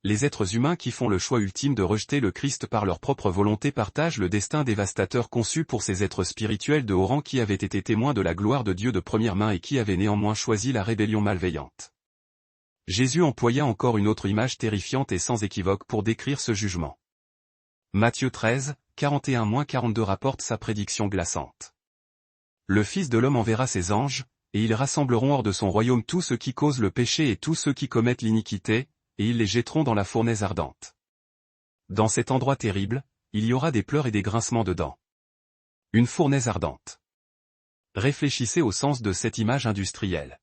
Les êtres humains qui font le choix ultime de rejeter le Christ par leur propre volonté partagent le destin dévastateur conçu pour ces êtres spirituels de haut rang qui avaient été témoins de la gloire de Dieu de première main et qui avaient néanmoins choisi la rébellion malveillante. Jésus employa encore une autre image terrifiante et sans équivoque pour décrire ce jugement. Matthieu 13, 41-42 rapporte sa prédiction glaçante. Le Fils de l'homme enverra ses anges, et ils rassembleront hors de son royaume tous ceux qui causent le péché et tous ceux qui commettent l'iniquité, et ils les jetteront dans la fournaise ardente. Dans cet endroit terrible, il y aura des pleurs et des grincements de dents. Une fournaise ardente. Réfléchissez au sens de cette image industrielle.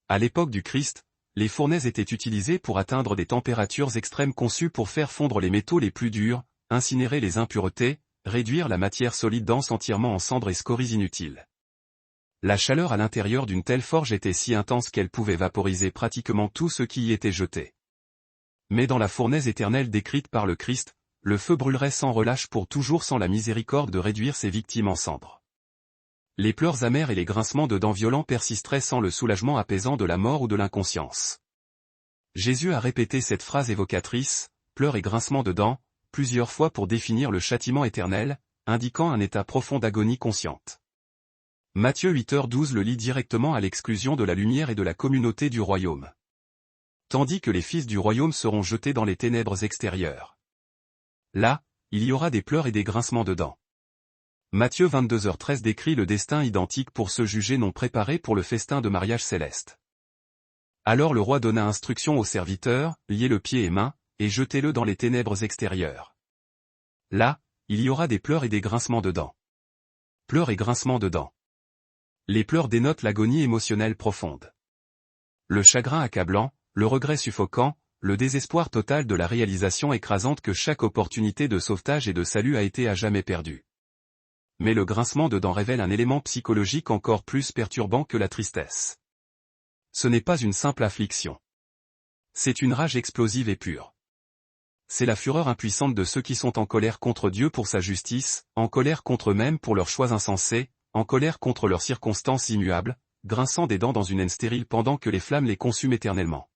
À l'époque du Christ, les fournaises étaient utilisées pour atteindre des températures extrêmes conçues pour faire fondre les métaux les plus durs, incinérer les impuretés, réduire la matière solide dense entièrement en cendres et scories inutiles. La chaleur à l'intérieur d'une telle forge était si intense qu'elle pouvait vaporiser pratiquement tout ce qui y était jeté. Mais dans la fournaise éternelle décrite par le Christ, le feu brûlerait sans relâche pour toujours sans la miséricorde de réduire ses victimes en cendres. Les pleurs amers et les grincements de dents violents persisteraient sans le soulagement apaisant de la mort ou de l'inconscience. Jésus a répété cette phrase évocatrice, pleurs et grincements de dents, plusieurs fois pour définir le châtiment éternel, indiquant un état profond d'agonie consciente. Matthieu 8h12 le lit directement à l'exclusion de la lumière et de la communauté du royaume. Tandis que les fils du royaume seront jetés dans les ténèbres extérieures. Là, il y aura des pleurs et des grincements de dents. Matthieu 22h13 décrit le destin identique pour ceux jugés non préparés pour le festin de mariage céleste. Alors le roi donna instruction aux serviteurs, liez le pied et mains, et jetez-le dans les ténèbres extérieures. Là, il y aura des pleurs et des grincements de dents. Pleurs et grincements de dents. Les pleurs dénotent l'agonie émotionnelle profonde. Le chagrin accablant, le regret suffocant, le désespoir total de la réalisation écrasante que chaque opportunité de sauvetage et de salut a été à jamais perdue. Mais le grincement de dents révèle un élément psychologique encore plus perturbant que la tristesse. Ce n'est pas une simple affliction. C'est une rage explosive et pure. C'est la fureur impuissante de ceux qui sont en colère contre Dieu pour sa justice, en colère contre eux-mêmes pour leurs choix insensés, en colère contre leurs circonstances immuables, grinçant des dents dans une haine stérile pendant que les flammes les consument éternellement.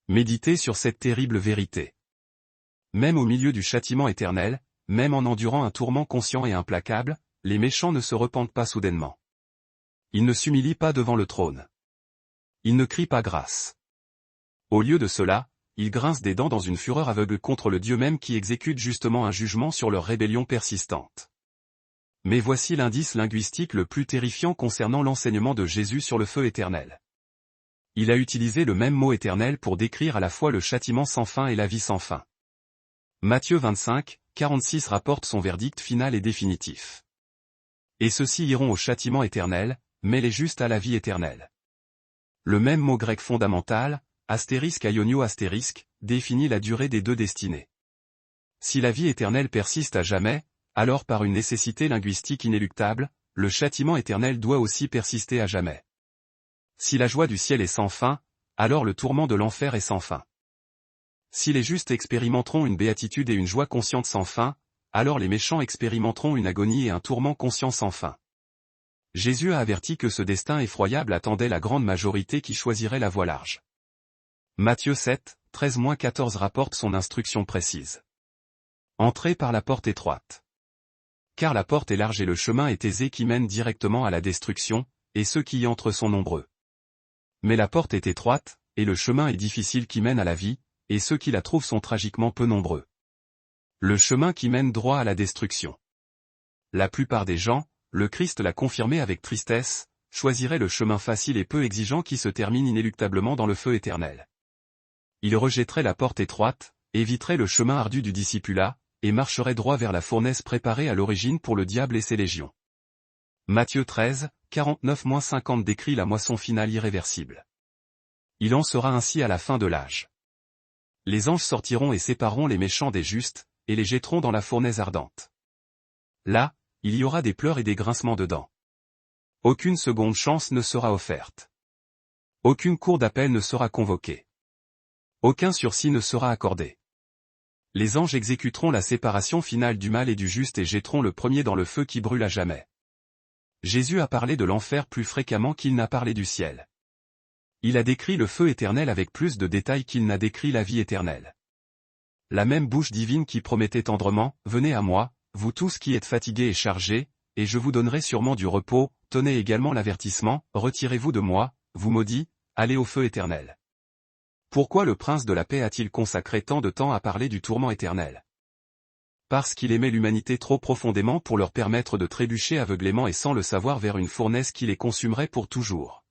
Méditez sur cette terrible vérité. Même au milieu du châtiment éternel, même en endurant un tourment conscient et implacable, les méchants ne se repentent pas soudainement. Ils ne s'humilient pas devant le trône. Ils ne crient pas grâce. Au lieu de cela, ils grincent des dents dans une fureur aveugle contre le Dieu même qui exécute justement un jugement sur leur rébellion persistante. Mais voici l'indice linguistique le plus terrifiant concernant l'enseignement de Jésus sur le feu éternel. Il a utilisé le même mot éternel pour décrire à la fois le châtiment sans fin et la vie sans fin. Matthieu 25, 46 rapporte son verdict final et définitif. Et ceux-ci iront au châtiment éternel, mais les justes à la vie éternelle. Le même mot grec fondamental, *aionio*, définit la durée des deux destinées. Si la vie éternelle persiste à jamais, alors par une nécessité linguistique inéluctable, le châtiment éternel doit aussi persister à jamais. Si la joie du ciel est sans fin, alors le tourment de l'enfer est sans fin. Si les justes expérimenteront une béatitude et une joie consciente sans fin, alors les méchants expérimenteront une agonie et un tourment conscient sans fin. Jésus a averti que ce destin effroyable attendait la grande majorité qui choisirait la voie large. Matthieu 7, 13-14 rapporte son instruction précise. Entrez par la porte étroite. Car la porte est large et le chemin est aisé qui mène directement à la destruction, et ceux qui y entrent sont nombreux. Mais la porte est étroite, et le chemin est difficile qui mène à la vie, et ceux qui la trouvent sont tragiquement peu nombreux. Le chemin qui mène droit à la destruction. La plupart des gens, le Christ l'a confirmé avec tristesse, choisiraient le chemin facile et peu exigeant qui se termine inéluctablement dans le feu éternel. Ils rejetteraient la porte étroite, éviteraient le chemin ardu du discipulat, et marcheraient droit vers la fournaise préparée à l'origine pour le diable et ses légions. Matthieu 13, 49-50 décrit la moisson finale irréversible. Il en sera ainsi à la fin de l'âge. Les anges sortiront et sépareront les méchants des justes, et les jetteront dans la fournaise ardente. Là, il y aura des pleurs et des grincements de dents. Aucune seconde chance ne sera offerte. Aucune cour d'appel ne sera convoquée. Aucun sursis ne sera accordé. Les anges exécuteront la séparation finale du mal et du juste et jetteront le premier dans le feu qui brûle à jamais. Jésus a parlé de l'enfer plus fréquemment qu'il n'a parlé du ciel. Il a décrit le feu éternel avec plus de détails qu'il n'a décrit la vie éternelle. La même bouche divine qui promettait tendrement, « Venez à moi, vous tous qui êtes fatigués et chargés, et je vous donnerai sûrement du repos », tenait également l'avertissement, « Retirez-vous de moi, vous maudits, allez au feu éternel ». Pourquoi le prince de la paix a-t-il consacré tant de temps à parler du tourment éternel? Parce qu'il aimait l'humanité trop profondément pour leur permettre de trébucher aveuglément et sans le savoir vers une fournaise qui les consumerait pour toujours.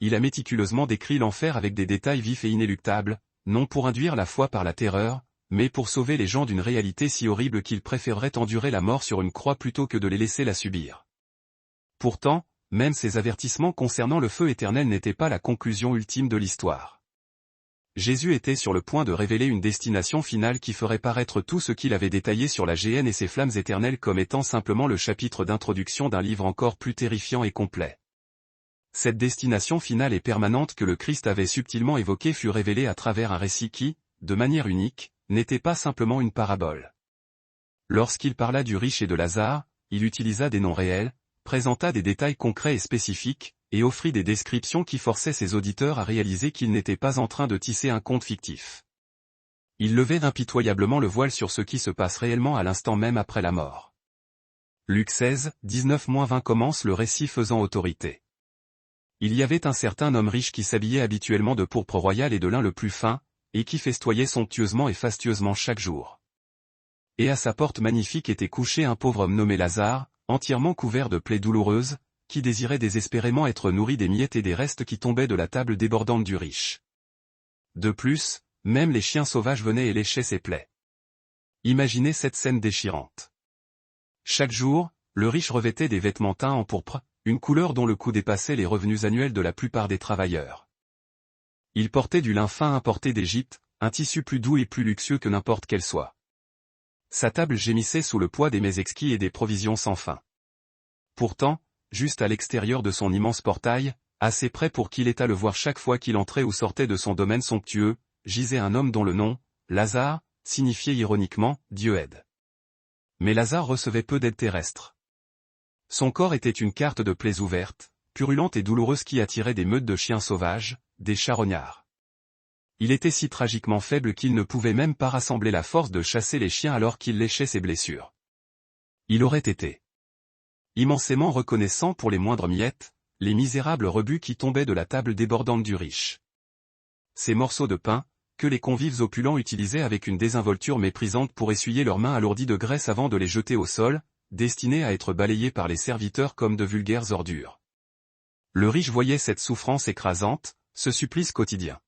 Il a méticuleusement décrit l'enfer avec des détails vifs et inéluctables, non pour induire la foi par la terreur, mais pour sauver les gens d'une réalité si horrible qu'ils préféreraient endurer la mort sur une croix plutôt que de les laisser la subir. Pourtant, même ces avertissements concernant le feu éternel n'étaient pas la conclusion ultime de l'histoire. Jésus était sur le point de révéler une destination finale qui ferait paraître tout ce qu'il avait détaillé sur la géhenne et ses flammes éternelles comme étant simplement le chapitre d'introduction d'un livre encore plus terrifiant et complet. Cette destination finale et permanente que le Christ avait subtilement évoquée fut révélée à travers un récit qui, de manière unique, n'était pas simplement une parabole. Lorsqu'il parla du riche et de Lazare, il utilisa des noms réels, présenta des détails concrets et spécifiques, et offrit des descriptions qui forçaient ses auditeurs à réaliser qu'il n'était pas en train de tisser un conte fictif. Il levait impitoyablement le voile sur ce qui se passe réellement à l'instant même après la mort. Luc 16, 19-20 commence le récit faisant autorité. Il y avait un certain homme riche qui s'habillait habituellement de pourpre royale et de lin le plus fin, et qui festoyait somptueusement et fastueusement chaque jour. Et à sa porte magnifique était couché un pauvre homme nommé Lazare, entièrement couvert de plaies douloureuses, qui désirait désespérément être nourri des miettes et des restes qui tombaient de la table débordante du riche. De plus, même les chiens sauvages venaient et léchaient ses plaies. Imaginez cette scène déchirante. Chaque jour, le riche revêtait des vêtements teints en pourpre, une couleur dont le coût dépassait les revenus annuels de la plupart des travailleurs. Il portait du lin fin importé d'Égypte, un tissu plus doux et plus luxueux que n'importe quel soie. Sa table gémissait sous le poids des mets exquis et des provisions sans fin. Pourtant, juste à l'extérieur de son immense portail, assez près pour qu'il ait à le voir chaque fois qu'il entrait ou sortait de son domaine somptueux, gisait un homme dont le nom, Lazare, signifiait ironiquement « Dieu aide ». Mais Lazare recevait peu d'aide terrestre. Son corps était une carte de plaies ouvertes, purulente et douloureuse qui attirait des meutes de chiens sauvages, des charognards. Il était si tragiquement faible qu'il ne pouvait même pas rassembler la force de chasser les chiens alors qu'il léchait ses blessures. Il aurait été immensément reconnaissant pour les moindres miettes, les misérables rebuts qui tombaient de la table débordante du riche. Ces morceaux de pain, que les convives opulents utilisaient avec une désinvolture méprisante pour essuyer leurs mains alourdies de graisse avant de les jeter au sol, destinés à être balayés par les serviteurs comme de vulgaires ordures. Le riche voyait cette souffrance écrasante, ce supplice quotidien.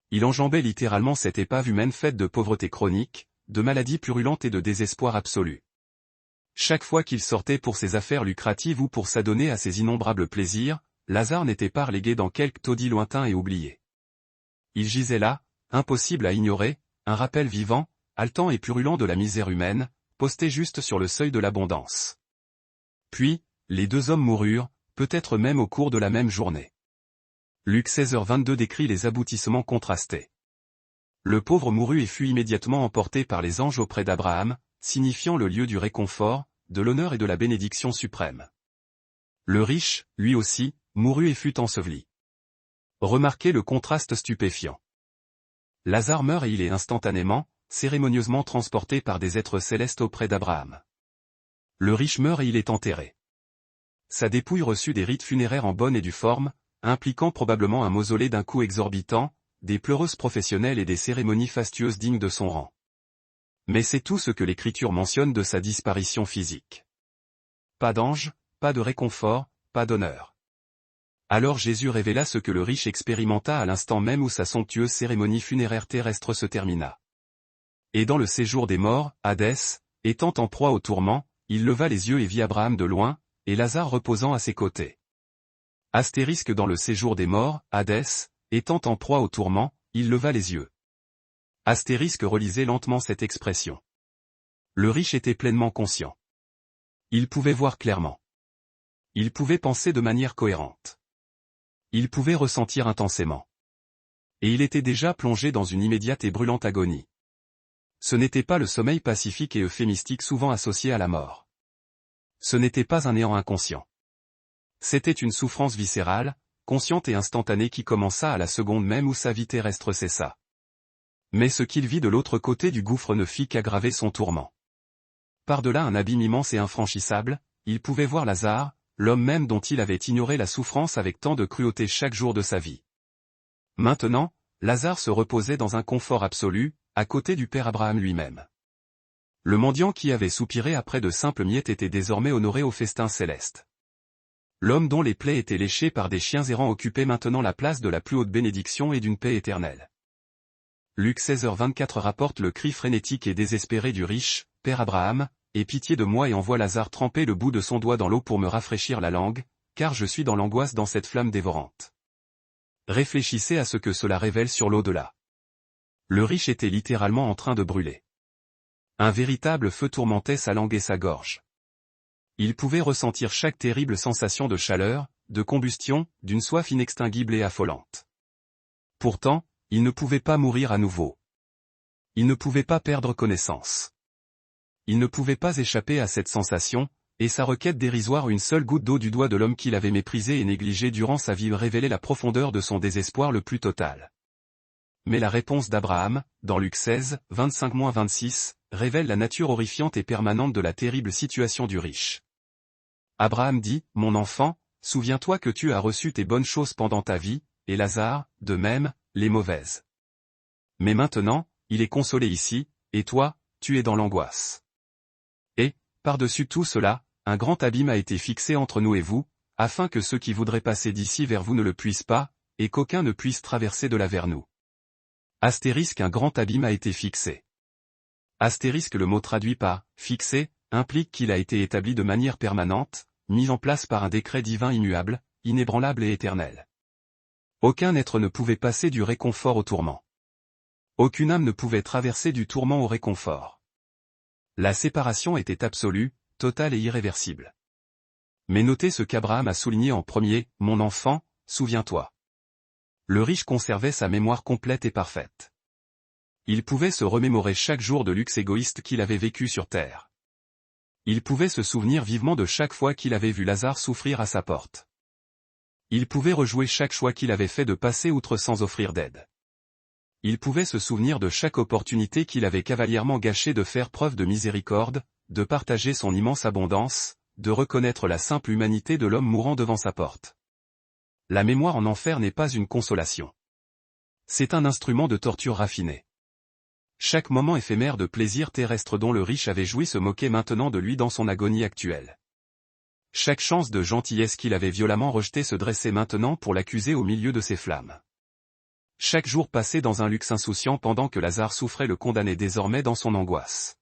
Il enjambait littéralement cette épave humaine faite de pauvreté chronique, de maladies purulentes et de désespoir absolu. Chaque fois qu'il sortait pour ses affaires lucratives ou pour s'adonner à ses innombrables plaisirs, Lazare n'était pas relégué dans quelque taudis lointain et oublié. Il gisait là, impossible à ignorer, un rappel vivant, haletant et purulent de la misère humaine, posté juste sur le seuil de l'abondance. Puis, les deux hommes moururent, peut-être même au cours de la même journée. Luc 16h22 décrit les aboutissements contrastés. Le pauvre mourut et fut immédiatement emporté par les anges auprès d'Abraham, signifiant le lieu du réconfort, de l'honneur et de la bénédiction suprême. Le riche, lui aussi, mourut et fut enseveli. Remarquez le contraste stupéfiant. Lazare meurt et il est instantanément, cérémonieusement transporté par des êtres célestes auprès d'Abraham. Le riche meurt et il est enterré. Sa dépouille reçut des rites funéraires en bonne et due forme, impliquant probablement un mausolée d'un coût exorbitant, des pleureuses professionnelles et des cérémonies fastueuses dignes de son rang. Mais c'est tout ce que l'Écriture mentionne de sa disparition physique. Pas d'ange, pas de réconfort, pas d'honneur. Alors Jésus révéla ce que le riche expérimenta à l'instant même où sa somptueuse cérémonie funéraire terrestre se termina. Et dans le séjour des morts, Hadès, étant en proie au tourment, il leva les yeux et vit Abraham de loin, et Lazare reposant à ses côtés. Astérisque dans le séjour des morts, Hadès, étant en proie au tourment, il leva les yeux. Astérisque relisait lentement cette expression. Le riche était pleinement conscient. Il pouvait voir clairement. Il pouvait penser de manière cohérente. Il pouvait ressentir intensément. Et il était déjà plongé dans une immédiate et brûlante agonie. Ce n'était pas le sommeil pacifique et euphémistique souvent associé à la mort. Ce n'était pas un néant inconscient. C'était une souffrance viscérale, consciente et instantanée qui commença à la seconde même où sa vie terrestre cessa. Mais ce qu'il vit de l'autre côté du gouffre ne fit qu'aggraver son tourment. Par-delà un abîme immense et infranchissable, il pouvait voir Lazare, l'homme même dont il avait ignoré la souffrance avec tant de cruauté chaque jour de sa vie. Maintenant, Lazare se reposait dans un confort absolu, à côté du père Abraham lui-même. Le mendiant qui avait soupiré après de simples miettes était désormais honoré au festin céleste. L'homme dont les plaies étaient léchées par des chiens errants occupait maintenant la place de la plus haute bénédiction et d'une paix éternelle. Luc 16h24 rapporte le cri frénétique et désespéré du riche, « Père Abraham, aie pitié de moi et envoie Lazare tremper le bout de son doigt dans l'eau pour me rafraîchir la langue, car je suis dans l'angoisse dans cette flamme dévorante. » Réfléchissez à ce que cela révèle sur l'au-delà. Le riche était littéralement en train de brûler. Un véritable feu tourmentait sa langue et sa gorge. Il pouvait ressentir chaque terrible sensation de chaleur, de combustion, d'une soif inextinguible et affolante. Pourtant, il ne pouvait pas mourir à nouveau. Il ne pouvait pas perdre connaissance. Il ne pouvait pas échapper à cette sensation, et sa requête dérisoire, une seule goutte d'eau du doigt de l'homme qu'il avait méprisé et négligé durant sa vie, révélait la profondeur de son désespoir le plus total. Mais la réponse d'Abraham, dans Luc 16, 25-26, révèle la nature horrifiante et permanente de la terrible situation du riche. Abraham dit, « Mon enfant, souviens-toi que tu as reçu tes bonnes choses pendant ta vie, et Lazare, de même, les mauvaises. Mais maintenant, il est consolé ici, et toi, tu es dans l'angoisse. Et, par-dessus tout cela, un grand abîme a été fixé entre nous et vous, afin que ceux qui voudraient passer d'ici vers vous ne le puissent pas, et qu'aucun ne puisse traverser de là vers nous. » Astérisque, un grand abîme a été fixé. Astérisque, le mot traduit par « fixé » implique qu'il a été établi de manière permanente, mis en place par un décret divin immuable, inébranlable et éternel. Aucun être ne pouvait passer du réconfort au tourment. Aucune âme ne pouvait traverser du tourment au réconfort. La séparation était absolue, totale et irréversible. Mais notez ce qu'Abraham a souligné en premier, « Mon enfant, souviens-toi ». Le riche conservait sa mémoire complète et parfaite. Il pouvait se remémorer chaque jour de luxe égoïste qu'il avait vécu sur terre. Il pouvait se souvenir vivement de chaque fois qu'il avait vu Lazare souffrir à sa porte. Il pouvait rejouer chaque choix qu'il avait fait de passer outre sans offrir d'aide. Il pouvait se souvenir de chaque opportunité qu'il avait cavalièrement gâchée de faire preuve de miséricorde, de partager son immense abondance, de reconnaître la simple humanité de l'homme mourant devant sa porte. La mémoire en enfer n'est pas une consolation. C'est un instrument de torture raffinée. Chaque moment éphémère de plaisir terrestre dont le riche avait joui se moquait maintenant de lui dans son agonie actuelle. Chaque chance de gentillesse qu'il avait violemment rejetée se dressait maintenant pour l'accuser au milieu de ses flammes. Chaque jour passé dans un luxe insouciant pendant que Lazare souffrait le condamnait désormais dans son angoisse.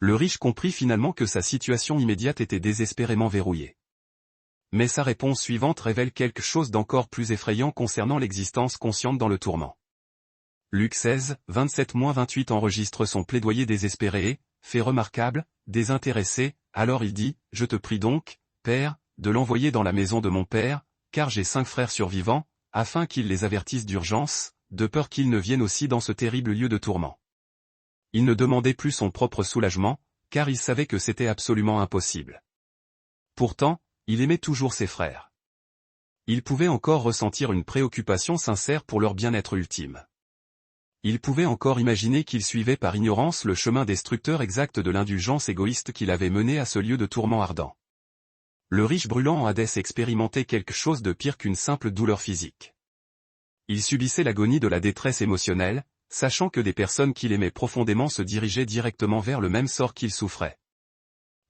Le riche comprit finalement que sa situation immédiate était désespérément verrouillée. Mais sa réponse suivante révèle quelque chose d'encore plus effrayant concernant l'existence consciente dans le tourment. Luc 16, 27-28 enregistre son plaidoyer désespéré et, fait remarquable, désintéressé, alors il dit, « Je te prie donc, Père, de l'envoyer dans la maison de mon père, car j'ai 5 frères survivants, afin qu'ils les avertissent d'urgence, de peur qu'ils ne viennent aussi dans ce terrible lieu de tourment. » Il ne demandait plus son propre soulagement, car il savait que c'était absolument impossible. Pourtant, il aimait toujours ses frères. Il pouvait encore ressentir une préoccupation sincère pour leur bien-être ultime. Il pouvait encore imaginer qu'il suivait par ignorance le chemin destructeur exact de l'indulgence égoïste qu'il avait mené à ce lieu de tourment ardent. Le riche brûlant en Hadès expérimentait quelque chose de pire qu'une simple douleur physique. Il subissait l'agonie de la détresse émotionnelle, sachant que des personnes qu'il aimait profondément se dirigeaient directement vers le même sort qu'il souffrait.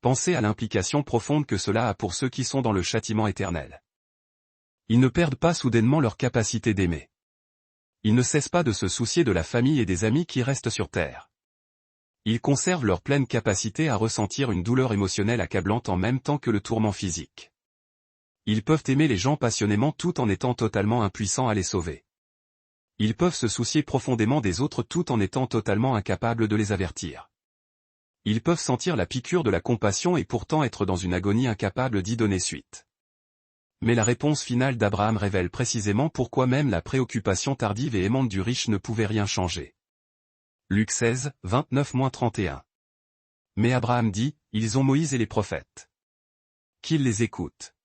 Pensez à l'implication profonde que cela a pour ceux qui sont dans le châtiment éternel. Ils ne perdent pas soudainement leur capacité d'aimer. Ils ne cessent pas de se soucier de la famille et des amis qui restent sur terre. Ils conservent leur pleine capacité à ressentir une douleur émotionnelle accablante en même temps que le tourment physique. Ils peuvent aimer les gens passionnément tout en étant totalement impuissants à les sauver. Ils peuvent se soucier profondément des autres tout en étant totalement incapables de les avertir. Ils peuvent sentir la piqûre de la compassion et pourtant être dans une agonie incapable d'y donner suite. Mais la réponse finale d'Abraham révèle précisément pourquoi même la préoccupation tardive et aimante du riche ne pouvait rien changer. Luc 16, 29-31. Mais Abraham dit, « Ils ont Moïse et les prophètes. Qu'ils les écoutent. »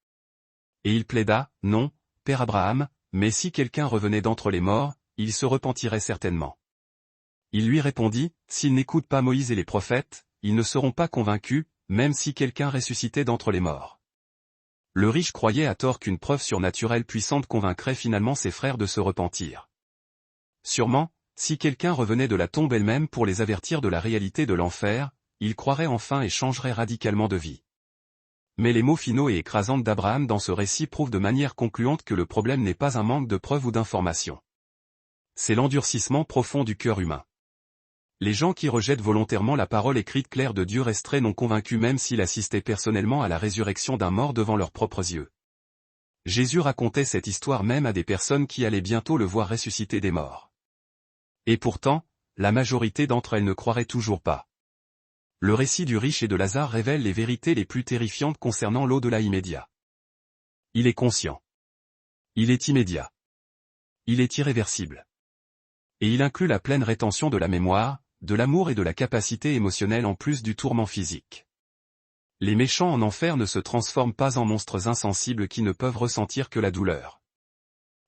Et il plaida, « Non, Père Abraham, mais si quelqu'un revenait d'entre les morts, il se repentirait certainement. » Il lui répondit, « S'ils n'écoutent pas Moïse et les prophètes, ils ne seront pas convaincus, même si quelqu'un ressuscitait d'entre les morts. » Le riche croyait à tort qu'une preuve surnaturelle puissante convaincrait finalement ses frères de se repentir. Sûrement, si quelqu'un revenait de la tombe elle-même pour les avertir de la réalité de l'enfer, ils croiraient enfin et changeraient radicalement de vie. Mais les mots finaux et écrasants d'Abraham dans ce récit prouvent de manière concluante que le problème n'est pas un manque de preuves ou d'informations. C'est l'endurcissement profond du cœur humain. Les gens qui rejettent volontairement la parole écrite claire de Dieu resteraient non convaincus même s'ils assistaient personnellement à la résurrection d'un mort devant leurs propres yeux. Jésus racontait cette histoire même à des personnes qui allaient bientôt le voir ressusciter des morts. Et pourtant, la majorité d'entre elles ne croiraient toujours pas. Le récit du riche et de Lazare révèle les vérités les plus terrifiantes concernant l'au-delà immédiat. Il est conscient. Il est immédiat. Il est irréversible. Et il inclut la pleine rétention de la mémoire, de l'amour et de la capacité émotionnelle en plus du tourment physique. Les méchants en enfer ne se transforment pas en monstres insensibles qui ne peuvent ressentir que la douleur.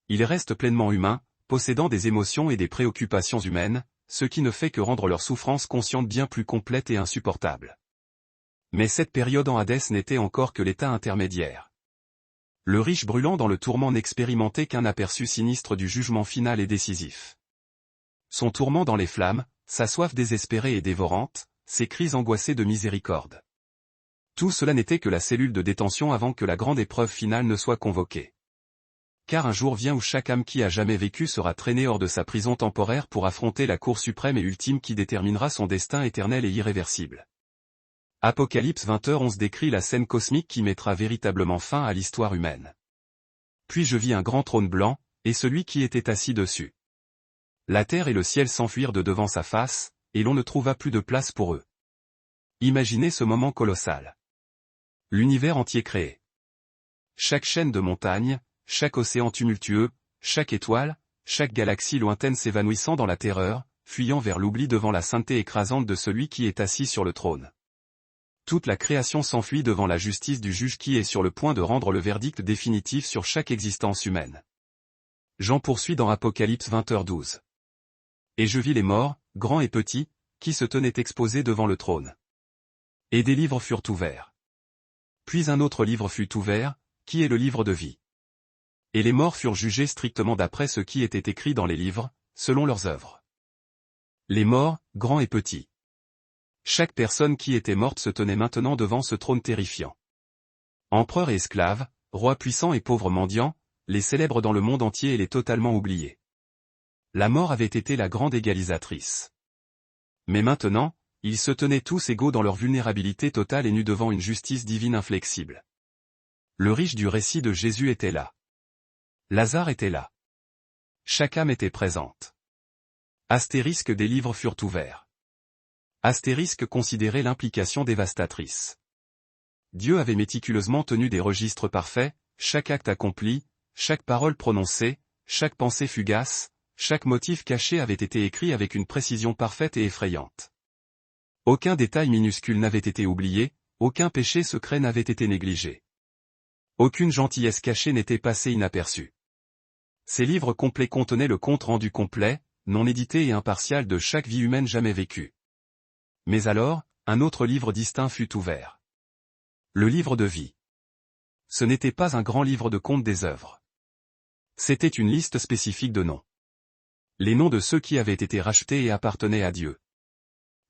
Ils restent pleinement humains, possédant des émotions et des préoccupations humaines, ce qui ne fait que rendre leur souffrance consciente bien plus complète et insupportable. Mais cette période en Hadès n'était encore que l'état intermédiaire. Le riche brûlant dans le tourment n'expérimentait qu'un aperçu sinistre du jugement final et décisif. Son tourment dans les flammes, sa soif désespérée et dévorante, ses cris angoissés de miséricorde. Tout cela n'était que la cellule de détention avant que la grande épreuve finale ne soit convoquée. Car un jour vient où chaque âme qui a jamais vécu sera traînée hors de sa prison temporaire pour affronter la cour suprême et ultime qui déterminera son destin éternel et irréversible. Apocalypse 20h11 décrit la scène cosmique qui mettra véritablement fin à l'histoire humaine. Puis je vis un grand trône blanc, et celui qui était assis dessus. La terre et le ciel s'enfuirent de devant sa face, et l'on ne trouva plus de place pour eux. Imaginez ce moment colossal. L'univers entier créé. Chaque chaîne de montagnes, chaque océan tumultueux, chaque étoile, chaque galaxie lointaine s'évanouissant dans la terreur, fuyant vers l'oubli devant la sainteté écrasante de celui qui est assis sur le trône. Toute la création s'enfuit devant la justice du juge qui est sur le point de rendre le verdict définitif sur chaque existence humaine. Jean poursuit dans Apocalypse 20h12. Et je vis les morts, grands et petits, qui se tenaient exposés devant le trône. Et des livres furent ouverts. Puis un autre livre fut ouvert, qui est le livre de vie. Et les morts furent jugés strictement d'après ce qui était écrit dans les livres, selon leurs œuvres. Les morts, grands et petits. Chaque personne qui était morte se tenait maintenant devant ce trône terrifiant. Empereurs et esclaves, rois puissants et pauvres mendiants, les célèbres dans le monde entier et les totalement oubliés. La mort avait été la grande égalisatrice. Mais maintenant, ils se tenaient tous égaux dans leur vulnérabilité totale et nus devant une justice divine inflexible. Le riche du récit de Jésus était là. Lazare était là. Chaque âme était présente. Astérisque des livres furent ouverts. Astérisque considérait l'implication dévastatrice. Dieu avait méticuleusement tenu des registres parfaits, chaque acte accompli, chaque parole prononcée, chaque pensée fugace, chaque motif caché avait été écrit avec une précision parfaite et effrayante. Aucun détail minuscule n'avait été oublié, aucun péché secret n'avait été négligé. Aucune gentillesse cachée n'était passée inaperçue. Ces livres complets contenaient le compte rendu complet, non édité et impartial de chaque vie humaine jamais vécue. Mais alors, un autre livre distinct fut ouvert. Le livre de vie. Ce n'était pas un grand livre de compte des œuvres. C'était une liste spécifique de noms. Les noms de ceux qui avaient été rachetés et appartenaient à Dieu.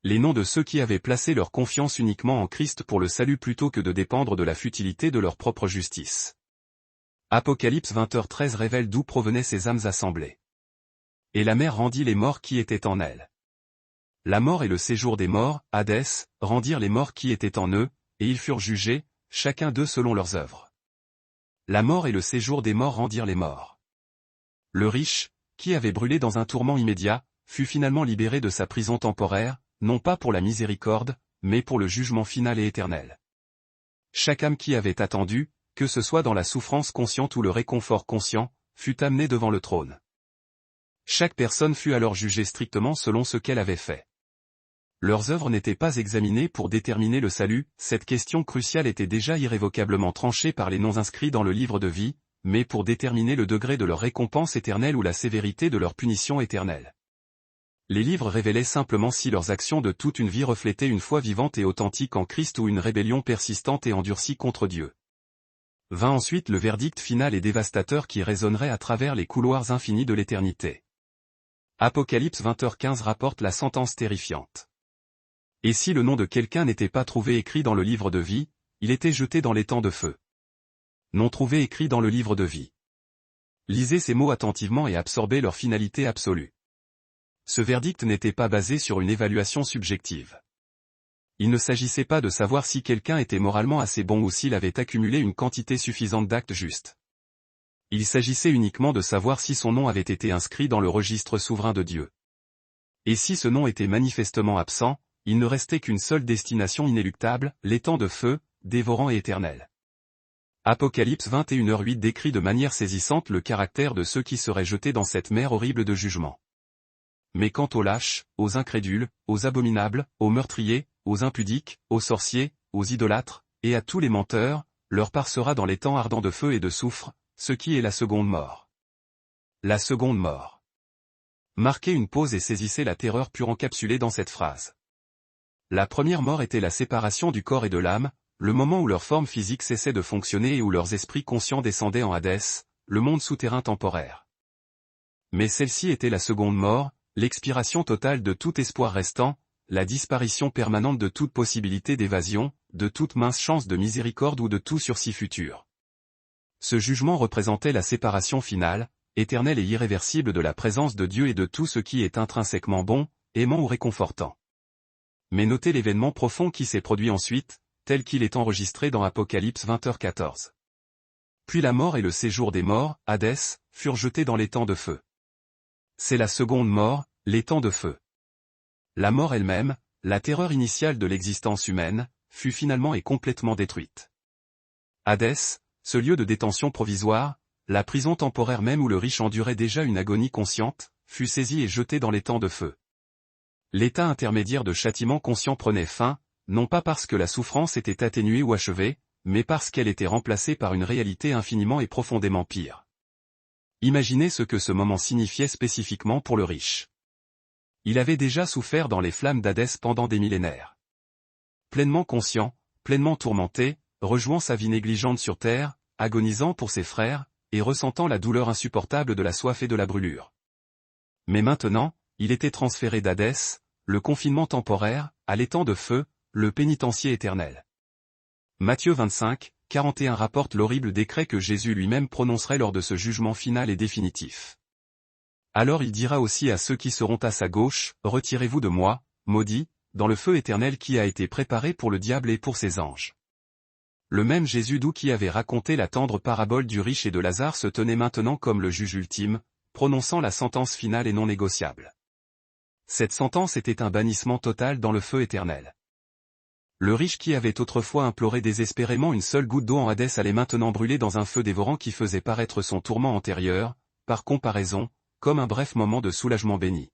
Les noms de ceux qui avaient placé leur confiance uniquement en Christ pour le salut plutôt que de dépendre de la futilité de leur propre justice. Apocalypse 20h13 révèle d'où provenaient ces âmes assemblées. Et la mer rendit les morts qui étaient en elle. La mort et le séjour des morts, Hadès, rendirent les morts qui étaient en eux, et ils furent jugés, chacun d'eux selon leurs œuvres. La mort et le séjour des morts rendirent les morts. Le riche, qui avait brûlé dans un tourment immédiat, fut finalement libéré de sa prison temporaire, non pas pour la miséricorde, mais pour le jugement final et éternel. Chaque âme qui avait attendu, que ce soit dans la souffrance consciente ou le réconfort conscient, fut amenée devant le trône. Chaque personne fut alors jugée strictement selon ce qu'elle avait fait. Leurs œuvres n'étaient pas examinées pour déterminer le salut, cette question cruciale était déjà irrévocablement tranchée par les noms inscrits dans le livre de vie, mais pour déterminer le degré de leur récompense éternelle ou la sévérité de leur punition éternelle. Les livres révélaient simplement si leurs actions de toute une vie reflétaient une foi vivante et authentique en Christ ou une rébellion persistante et endurcie contre Dieu. Vint ensuite le verdict final et dévastateur qui résonnerait à travers les couloirs infinis de l'éternité. Apocalypse 20h15 rapporte la sentence terrifiante. Et si le nom de quelqu'un n'était pas trouvé écrit dans le livre de vie, il était jeté dans l'étang de feu. Non trouvé écrit dans le livre de vie. Lisez ces mots attentivement et absorbez leur finalité absolue. Ce verdict n'était pas basé sur une évaluation subjective. Il ne s'agissait pas de savoir si quelqu'un était moralement assez bon ou s'il avait accumulé une quantité suffisante d'actes justes. Il s'agissait uniquement de savoir si son nom avait été inscrit dans le registre souverain de Dieu. Et si ce nom était manifestement absent, il ne restait qu'une seule destination inéluctable, l'étang de feu, dévorant et éternel. Apocalypse 21h08 décrit de manière saisissante le caractère de ceux qui seraient jetés dans cette mer horrible de jugement. Mais quant aux lâches, aux incrédules, aux abominables, aux meurtriers, aux impudiques, aux sorciers, aux idolâtres, et à tous les menteurs, leur part sera dans l'étang ardent de feu et de soufre, ce qui est la seconde mort. La seconde mort. Marquez une pause et saisissez la terreur pure encapsulée dans cette phrase. La première mort était la séparation du corps et de l'âme, le moment où leur forme physique cessait de fonctionner et où leurs esprits conscients descendaient en Hadès, le monde souterrain temporaire. Mais celle-ci était la seconde mort, l'expiration totale de tout espoir restant, la disparition permanente de toute possibilité d'évasion, de toute mince chance de miséricorde ou de tout sursis futur. Ce jugement représentait la séparation finale, éternelle et irréversible de la présence de Dieu et de tout ce qui est intrinsèquement bon, aimant ou réconfortant. Mais notez l'événement profond qui s'est produit ensuite, tel qu'il est enregistré dans Apocalypse 20h14. Puis la mort et le séjour des morts, Hadès, furent jetés dans l'étang de feu. C'est la seconde mort, l'étang de feu. La mort elle-même, la terreur initiale de l'existence humaine, fut finalement et complètement détruite. Hadès, ce lieu de détention provisoire, la prison temporaire même où le riche endurait déjà une agonie consciente, fut saisi et jeté dans l'étang de feu. L'état intermédiaire de châtiment conscient prenait fin, non pas parce que la souffrance était atténuée ou achevée, mais parce qu'elle était remplacée par une réalité infiniment et profondément pire. Imaginez ce que ce moment signifiait spécifiquement pour le riche. Il avait déjà souffert dans les flammes d'Hadès pendant des millénaires. Pleinement conscient, pleinement tourmenté, rejouant sa vie négligente sur terre, agonisant pour ses frères, et ressentant la douleur insupportable de la soif et de la brûlure. Mais maintenant, il était transféré d'Hadès, le confinement temporaire, à l'étang de feu, le pénitencier éternel. Matthieu 25, 41 rapporte l'horrible décret que Jésus lui-même prononcerait lors de ce jugement final et définitif. Alors il dira aussi à ceux qui seront à sa gauche, « Retirez-vous de moi, maudits, dans le feu éternel qui a été préparé pour le diable et pour ses anges. » Le même Jésus d'où qui avait raconté la tendre parabole du riche et de Lazare se tenait maintenant comme le juge ultime, prononçant la sentence finale et non négociable. Cette sentence était un bannissement total dans le feu éternel. Le riche qui avait autrefois imploré désespérément une seule goutte d'eau en Hadès allait maintenant brûler dans un feu dévorant qui faisait paraître son tourment antérieur, par comparaison, comme un bref moment de soulagement béni.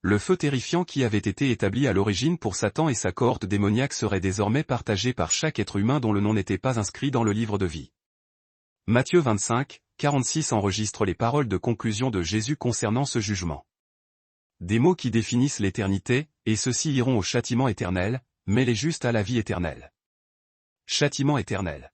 Le feu terrifiant qui avait été établi à l'origine pour Satan et sa cohorte démoniaque serait désormais partagé par chaque être humain dont le nom n'était pas inscrit dans le livre de vie. Matthieu 25, 46 enregistre les paroles de conclusion de Jésus concernant ce jugement. Des mots qui définissent l'éternité, et ceux-ci iront au châtiment éternel, mais les justes à la vie éternelle. Châtiment éternel.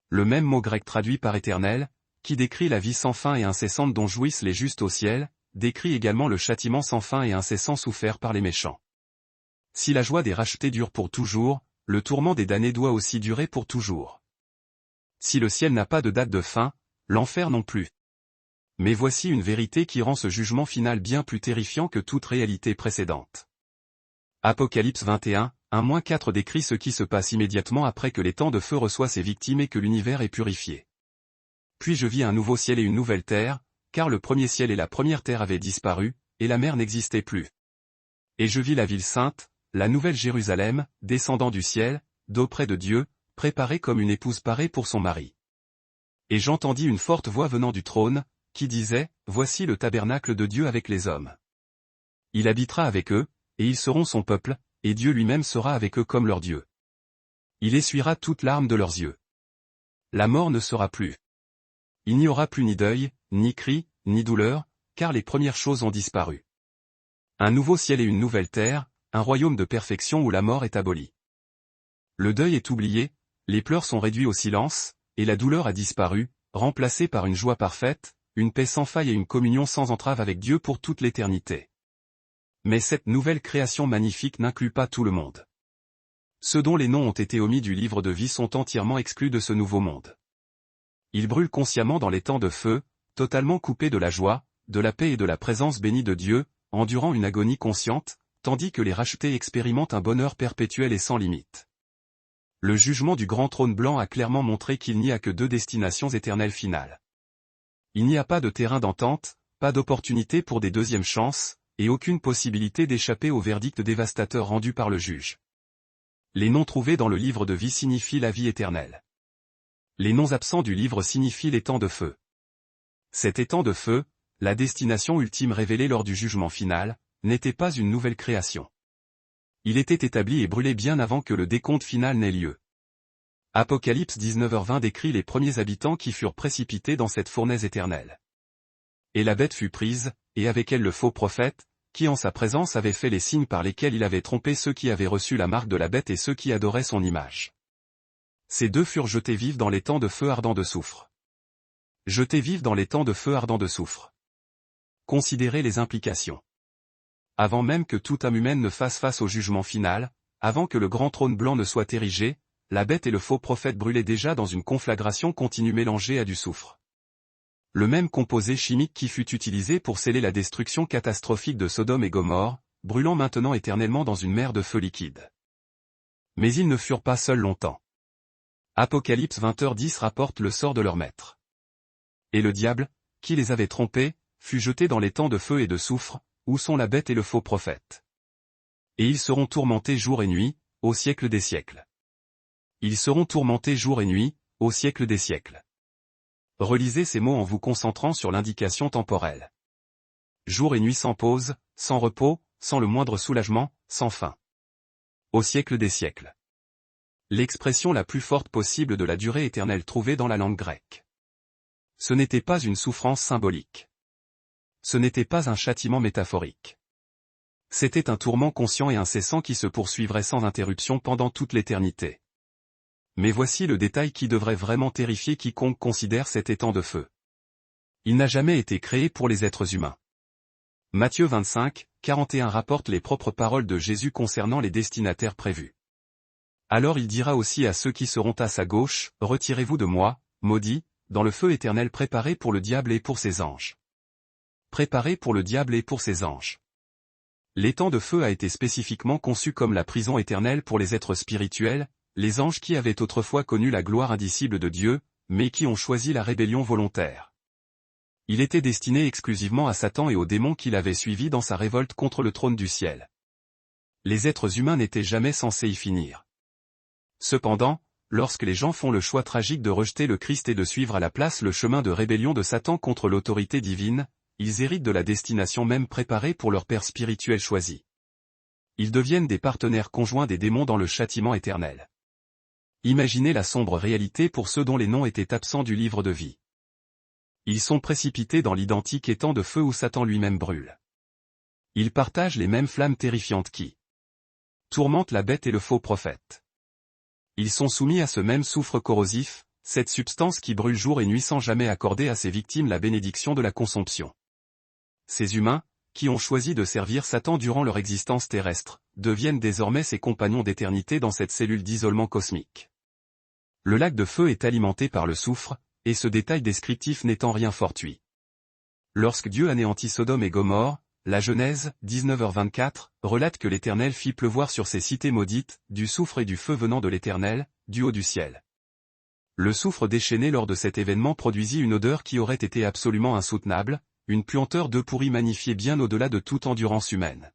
Le même mot grec traduit par éternel, qui décrit la vie sans fin et incessante dont jouissent les justes au ciel, décrit également le châtiment sans fin et incessant souffert par les méchants. Si la joie des rachetés dure pour toujours, le tourment des damnés doit aussi durer pour toujours. Si le ciel n'a pas de date de fin, l'enfer non plus. Mais voici une vérité qui rend ce jugement final bien plus terrifiant que toute réalité précédente. Apocalypse 21, 1-4 décrit ce qui se passe immédiatement après que l'étang de feu reçoit ses victimes et que l'univers est purifié. Puis je vis un nouveau ciel et une nouvelle terre, car le premier ciel et la première terre avaient disparu, et la mer n'existait plus. Et je vis la ville sainte, la nouvelle Jérusalem, descendant du ciel, d'auprès de Dieu, préparée comme une épouse parée pour son mari. Et j'entendis une forte voix venant du trône, qui disait, « Voici le tabernacle de Dieu avec les hommes. Il habitera avec eux, et ils seront son peuple, et Dieu lui-même sera avec eux comme leur Dieu. Il essuiera toute larme de leurs yeux. La mort ne sera plus. Il n'y aura plus ni deuil, ni cri, ni douleur, car les premières choses ont disparu. Un nouveau ciel et une nouvelle terre, un royaume de perfection où la mort est abolie. Le deuil est oublié, les pleurs sont réduits au silence, et la douleur a disparu, remplacée par une joie parfaite, une paix sans faille et une communion sans entrave avec Dieu pour toute l'éternité. Mais cette nouvelle création magnifique n'inclut pas tout le monde. Ceux dont les noms ont été omis du livre de vie sont entièrement exclus de ce nouveau monde. Ils brûlent consciemment dans les temps de feu, totalement coupés de la joie, de la paix et de la présence bénie de Dieu, endurant une agonie consciente, tandis que les rachetés expérimentent un bonheur perpétuel et sans limite. Le jugement du grand trône blanc a clairement montré qu'il n'y a que deux destinations éternelles finales. Il n'y a pas de terrain d'entente, pas d'opportunité pour des deuxièmes chances, et aucune possibilité d'échapper au verdict dévastateur rendu par le juge. Les noms trouvés dans le livre de vie signifient la vie éternelle. Les noms absents du livre signifient l'étang de feu. Cet étang de feu, la destination ultime révélée lors du jugement final, n'était pas une nouvelle création. Il était établi et brûlé bien avant que le décompte final n'ait lieu. Apocalypse 19h20 décrit les premiers habitants qui furent précipités dans cette fournaise éternelle. Et la bête fut prise, et avec elle le faux prophète, qui en sa présence avait fait les signes par lesquels il avait trompé ceux qui avaient reçu la marque de la bête et ceux qui adoraient son image. Ces deux furent jetés vifs dans l'étang de feu ardent de soufre. Jetés vifs dans l'étang de feu ardent de soufre. Considérez les implications. Avant même que toute âme humaine ne fasse face au jugement final, avant que le grand trône blanc ne soit érigé, la bête et le faux prophète brûlaient déjà dans une conflagration continue mélangée à du soufre. Le même composé chimique qui fut utilisé pour sceller la destruction catastrophique de Sodome et Gomorrhe, brûlant maintenant éternellement dans une mer de feu liquide. Mais ils ne furent pas seuls longtemps. Apocalypse 20h10 rapporte le sort de leur maître. Et le diable, qui les avait trompés, fut jeté dans l'étang de feu et de soufre, où sont la bête et le faux prophète. Et ils seront tourmentés jour et nuit, au siècle des siècles. Ils seront tourmentés jour et nuit, au siècle des siècles. Relisez ces mots en vous concentrant sur l'indication temporelle. Jour et nuit sans pause, sans repos, sans le moindre soulagement, sans fin. Au siècle des siècles. L'expression la plus forte possible de la durée éternelle trouvée dans la langue grecque. Ce n'était pas une souffrance symbolique. Ce n'était pas un châtiment métaphorique. C'était un tourment conscient et incessant qui se poursuivrait sans interruption pendant toute l'éternité. Mais voici le détail qui devrait vraiment terrifier quiconque considère cet étang de feu. Il n'a jamais été créé pour les êtres humains. Matthieu 25, 41 rapporte les propres paroles de Jésus concernant les destinataires prévus. Alors il dira aussi à ceux qui seront à sa gauche, « Retirez-vous de moi, maudits, dans le feu éternel préparé pour le diable et pour ses anges. » Préparé pour le diable et pour ses anges. L'étang de feu a été spécifiquement conçu comme la prison éternelle pour les êtres spirituels, les anges qui avaient autrefois connu la gloire indicible de Dieu, mais qui ont choisi la rébellion volontaire. Il était destiné exclusivement à Satan et aux démons qu'il avait suivis dans sa révolte contre le trône du ciel. Les êtres humains n'étaient jamais censés y finir. Cependant, lorsque les gens font le choix tragique de rejeter le Christ et de suivre à la place le chemin de rébellion de Satan contre l'autorité divine, ils héritent de la destination même préparée pour leur père spirituel choisi. Ils deviennent des partenaires conjoints des démons dans le châtiment éternel. Imaginez la sombre réalité pour ceux dont les noms étaient absents du livre de vie. Ils sont précipités dans l'identique étang de feu où Satan lui-même brûle. Ils partagent les mêmes flammes terrifiantes qui tourmentent la bête et le faux prophète. Ils sont soumis à ce même soufre corrosif, cette substance qui brûle jour et nuit sans jamais accorder à ses victimes la bénédiction de la consomption. Ces humains, qui ont choisi de servir Satan durant leur existence terrestre, deviennent désormais ses compagnons d'éternité dans cette cellule d'isolement cosmique. Le lac de feu est alimenté par le soufre, et ce détail descriptif n'est en rien fortuit. Lorsque Dieu anéantit Sodome et Gomorrhe, la Genèse, 19h24, relate que l'Éternel fit pleuvoir sur ces cités maudites, du soufre et du feu venant de l'Éternel, du haut du ciel. Le soufre déchaîné lors de cet événement produisit une odeur qui aurait été absolument insoutenable, une puanteur de pourri magnifiée bien au-delà de toute endurance humaine.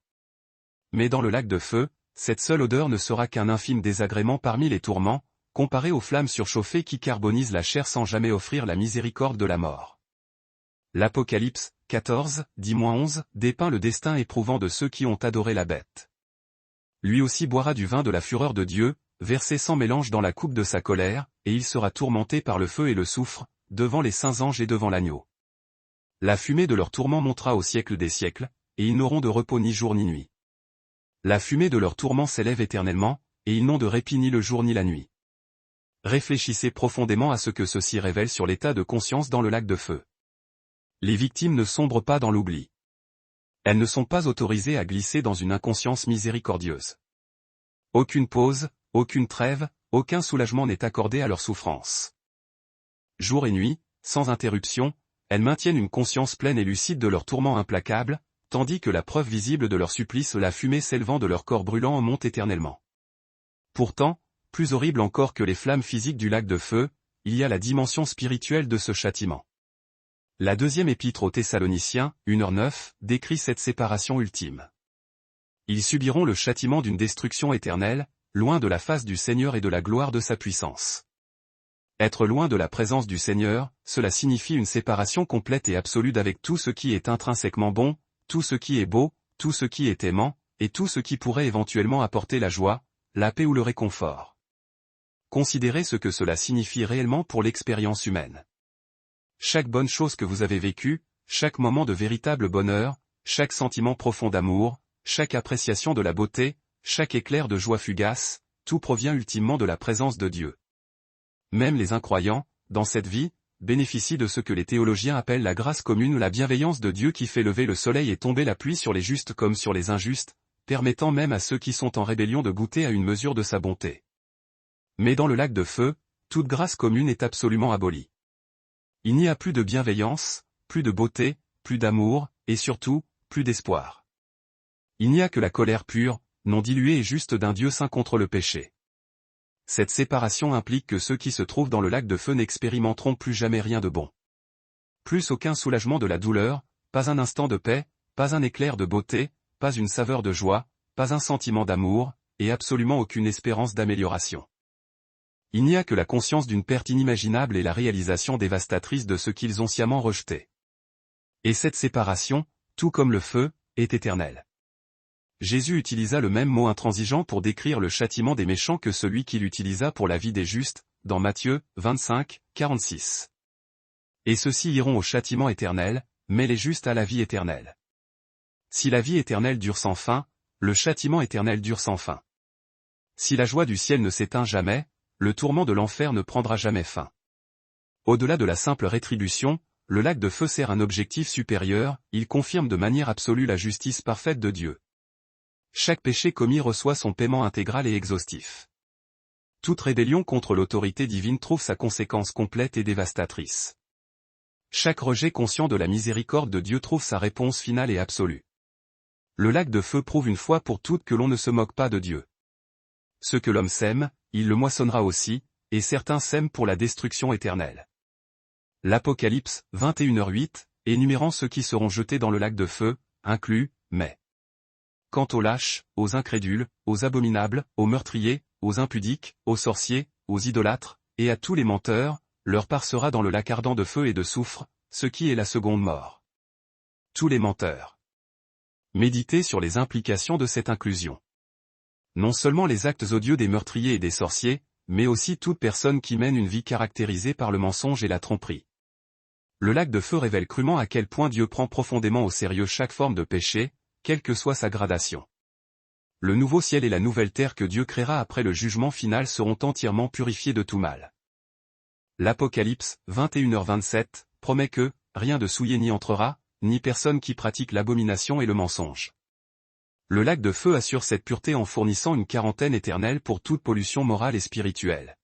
Mais dans le lac de feu, cette seule odeur ne sera qu'un infime désagrément parmi les tourments, comparé aux flammes surchauffées qui carbonisent la chair sans jamais offrir la miséricorde de la mort. L'Apocalypse, 14, 10-11, dépeint le destin éprouvant de ceux qui ont adoré la bête. Lui aussi boira du vin de la fureur de Dieu, versé sans mélange dans la coupe de sa colère, et il sera tourmenté par le feu et le soufre, devant les saints anges et devant l'agneau. La fumée de leur tourment montera au siècle des siècles, et ils n'auront de repos ni jour ni nuit. La fumée de leur tourment s'élève éternellement, et ils n'ont de répit ni le jour ni la nuit. Réfléchissez profondément à ce que ceci révèle sur l'état de conscience dans le lac de feu. Les victimes ne sombrent pas dans l'oubli. Elles ne sont pas autorisées à glisser dans une inconscience miséricordieuse. Aucune pause, aucune trêve, aucun soulagement n'est accordé à leur souffrance. Jour et nuit, sans interruption, elles maintiennent une conscience pleine et lucide de leur tourment implacable, tandis que la preuve visible de leur supplice, la fumée s'élevant de leur corps brûlant, en monte éternellement. Pourtant, plus horrible encore que les flammes physiques du lac de feu, il y a la dimension spirituelle de ce châtiment. La deuxième épître aux Thessaloniciens, 1h9, décrit cette séparation ultime. Ils subiront le châtiment d'une destruction éternelle, loin de la face du Seigneur et de la gloire de sa puissance. Être loin de la présence du Seigneur, cela signifie une séparation complète et absolue d'avec tout ce qui est intrinsèquement bon, tout ce qui est beau, tout ce qui est aimant, et tout ce qui pourrait éventuellement apporter la joie, la paix ou le réconfort. Considérez ce que cela signifie réellement pour l'expérience humaine. Chaque bonne chose que vous avez vécue, chaque moment de véritable bonheur, chaque sentiment profond d'amour, chaque appréciation de la beauté, chaque éclair de joie fugace, tout provient ultimement de la présence de Dieu. Même les incroyants, dans cette vie, bénéficient de ce que les théologiens appellent la grâce commune ou la bienveillance de Dieu qui fait lever le soleil et tomber la pluie sur les justes comme sur les injustes, permettant même à ceux qui sont en rébellion de goûter à une mesure de sa bonté. Mais dans le lac de feu, toute grâce commune est absolument abolie. Il n'y a plus de bienveillance, plus de beauté, plus d'amour, et surtout, plus d'espoir. Il n'y a que la colère pure, non diluée et juste d'un Dieu saint contre le péché. Cette séparation implique que ceux qui se trouvent dans le lac de feu n'expérimenteront plus jamais rien de bon. Plus aucun soulagement de la douleur, pas un instant de paix, pas un éclair de beauté, pas une saveur de joie, pas un sentiment d'amour, et absolument aucune espérance d'amélioration. Il n'y a que la conscience d'une perte inimaginable et la réalisation dévastatrice de ce qu'ils ont sciemment rejeté. Et cette séparation, tout comme le feu, est éternelle. Jésus utilisa le même mot intransigeant pour décrire le châtiment des méchants que celui qu'il utilisa pour la vie des justes, dans Matthieu 25, 46. Et ceux-ci iront au châtiment éternel, mais les justes à la vie éternelle. Si la vie éternelle dure sans fin, le châtiment éternel dure sans fin. Si la joie du ciel ne s'éteint jamais, le tourment de l'enfer ne prendra jamais fin. Au-delà de la simple rétribution, le lac de feu sert un objectif supérieur, il confirme de manière absolue la justice parfaite de Dieu. Chaque péché commis reçoit son paiement intégral et exhaustif. Toute rébellion contre l'autorité divine trouve sa conséquence complète et dévastatrice. Chaque rejet conscient de la miséricorde de Dieu trouve sa réponse finale et absolue. Le lac de feu prouve une fois pour toutes que l'on ne se moque pas de Dieu. Ce que l'homme sème, il le moissonnera aussi, et certains sèment pour la destruction éternelle. L'Apocalypse, 21h08, énumérant ceux qui seront jetés dans le lac de feu, inclut, mais. Quant aux lâches, aux incrédules, aux abominables, aux meurtriers, aux impudiques, aux sorciers, aux idolâtres, et à tous les menteurs, leur part sera dans le lac ardent de feu et de soufre, ce qui est la seconde mort. Tous les menteurs. Méditez sur les implications de cette inclusion. Non seulement les actes odieux des meurtriers et des sorciers, mais aussi toute personne qui mène une vie caractérisée par le mensonge et la tromperie. Le lac de feu révèle crûment à quel point Dieu prend profondément au sérieux chaque forme de péché, quelle que soit sa gradation. Le nouveau ciel et la nouvelle terre que Dieu créera après le jugement final seront entièrement purifiés de tout mal. L'Apocalypse, 21h27, promet que, rien de souillé n'y entrera, ni personne qui pratique l'abomination et le mensonge. Le lac de feu assure cette pureté en fournissant une quarantaine éternelle pour toute pollution morale et spirituelle.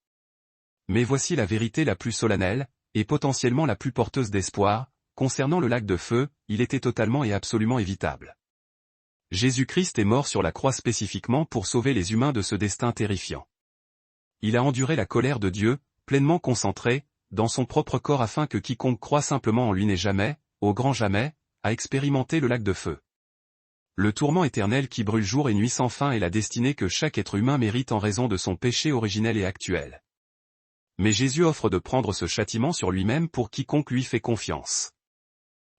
Mais voici la vérité la plus solennelle, et potentiellement la plus porteuse d'espoir, concernant le lac de feu, il était totalement et absolument évitable. Jésus-Christ est mort sur la croix spécifiquement pour sauver les humains de ce destin terrifiant. Il a enduré la colère de Dieu, pleinement concentrée, dans son propre corps afin que quiconque croit simplement en lui n'ait jamais, au grand jamais, à expérimenter le lac de feu. Le tourment éternel qui brûle jour et nuit sans fin est la destinée que chaque être humain mérite en raison de son péché originel et actuel. Mais Jésus offre de prendre ce châtiment sur lui-même pour quiconque lui fait confiance.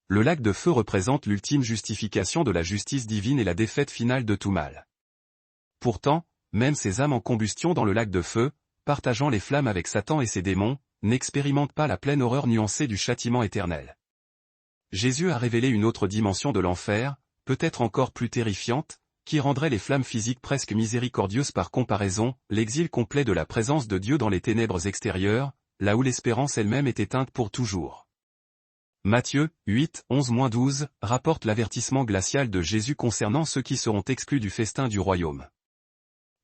Le lac de feu représente l'ultime justification de la justice divine et la défaite finale de tout mal. Pourtant, même ces âmes en combustion dans le lac de feu, partageant les flammes avec Satan et ses démons, n'expérimentent pas la pleine horreur nuancée du châtiment éternel. Jésus a révélé une autre dimension de l'enfer, peut-être encore plus terrifiante, qui rendrait les flammes physiques presque miséricordieuses par comparaison, l'exil complet de la présence de Dieu dans les ténèbres extérieures, là où l'espérance elle-même est éteinte pour toujours. Matthieu, 8, 11-12, rapporte l'avertissement glacial de Jésus concernant ceux qui seront exclus du festin du royaume.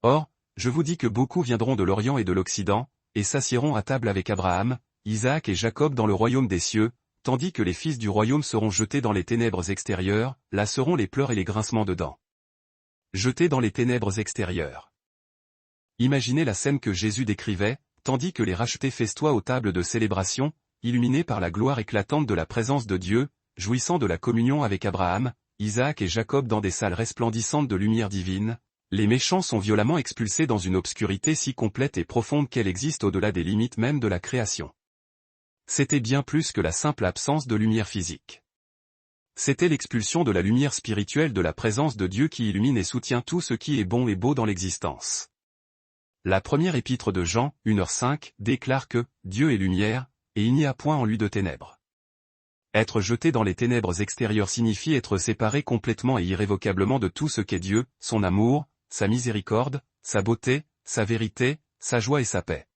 Or, je vous dis que beaucoup viendront de l'Orient et de l'Occident, et s'assiéront à table avec Abraham, Isaac et Jacob dans le royaume des cieux, tandis que les fils du royaume seront jetés dans les ténèbres extérieures, là seront les pleurs et les grincements de dents. Jetés dans les ténèbres extérieures. Imaginez la scène que Jésus décrivait, tandis que les rachetés festoient aux tables de célébration, illuminés par la gloire éclatante de la présence de Dieu, jouissant de la communion avec Abraham, Isaac et Jacob dans des salles resplendissantes de lumière divine, les méchants sont violemment expulsés dans une obscurité si complète et profonde qu'elle existe au-delà des limites même de la création. C'était bien plus que la simple absence de lumière physique. C'était l'expulsion de la lumière spirituelle de la présence de Dieu qui illumine et soutient tout ce qui est bon et beau dans l'existence. La première épître de Jean, 1h5, déclare que « Dieu est lumière, et il n'y a point en lui de ténèbres ». Être jeté dans les ténèbres extérieures signifie être séparé complètement et irrévocablement de tout ce qu'est Dieu, son amour, sa miséricorde, sa beauté, sa vérité, sa joie et sa paix.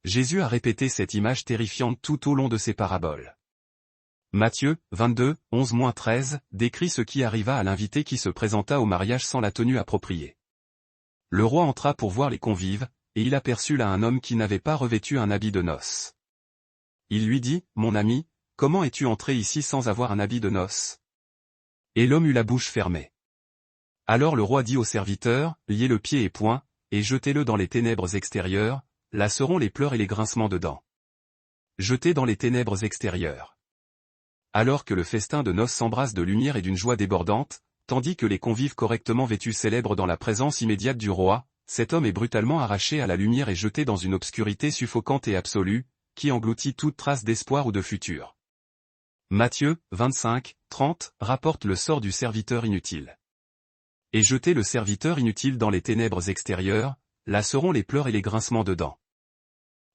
Jésus a répété cette image terrifiante tout au long de ses paraboles. Matthieu, 22, 11-13, décrit ce qui arriva à l'invité qui se présenta au mariage sans la tenue appropriée. Le roi entra pour voir les convives, et il aperçut là un homme qui n'avait pas revêtu un habit de noces. Il lui dit, « Mon ami, comment es-tu entré ici sans avoir un habit de noces ?» Et l'homme eut la bouche fermée. Alors le roi dit au serviteur, « Liez le pied et poing, et jetez-le dans les ténèbres extérieures, là seront les pleurs et les grincements de dents. » Jetez dans les ténèbres extérieures. Alors que le festin de noces s'embrasse de lumière et d'une joie débordante, tandis que les convives correctement vêtus célèbrent dans la présence immédiate du roi, cet homme est brutalement arraché à la lumière et jeté dans une obscurité suffocante et absolue, qui engloutit toute trace d'espoir ou de futur. Matthieu, 25, 30, rapporte le sort du serviteur inutile. Et jetez le serviteur inutile dans les ténèbres extérieures, là seront les pleurs et les grincements de dents.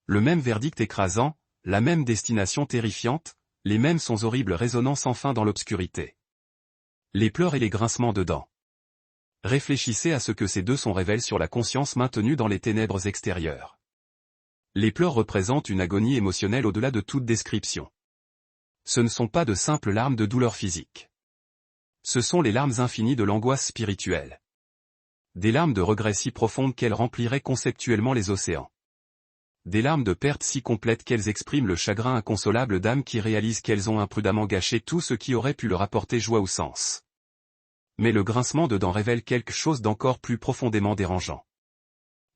Le même verdict écrasant, la même destination terrifiante, les mêmes sons horribles résonnant sans fin dans l'obscurité. Les pleurs et les grincements de dents. Réfléchissez à ce que ces deux sons révèlent sur la conscience maintenue dans les ténèbres extérieures. Les pleurs représentent une agonie émotionnelle au-delà de toute description. Ce ne sont pas de simples larmes de douleur physique. Ce sont les larmes infinies de l'angoisse spirituelle. Des larmes de regret si profondes qu'elles rempliraient conceptuellement les océans. Des larmes de perte si complètes qu'elles expriment le chagrin inconsolable d'âmes qui réalisent qu'elles ont imprudemment gâché tout ce qui aurait pu leur apporter joie ou sens. Mais le grincement de dents révèle quelque chose d'encore plus profondément dérangeant.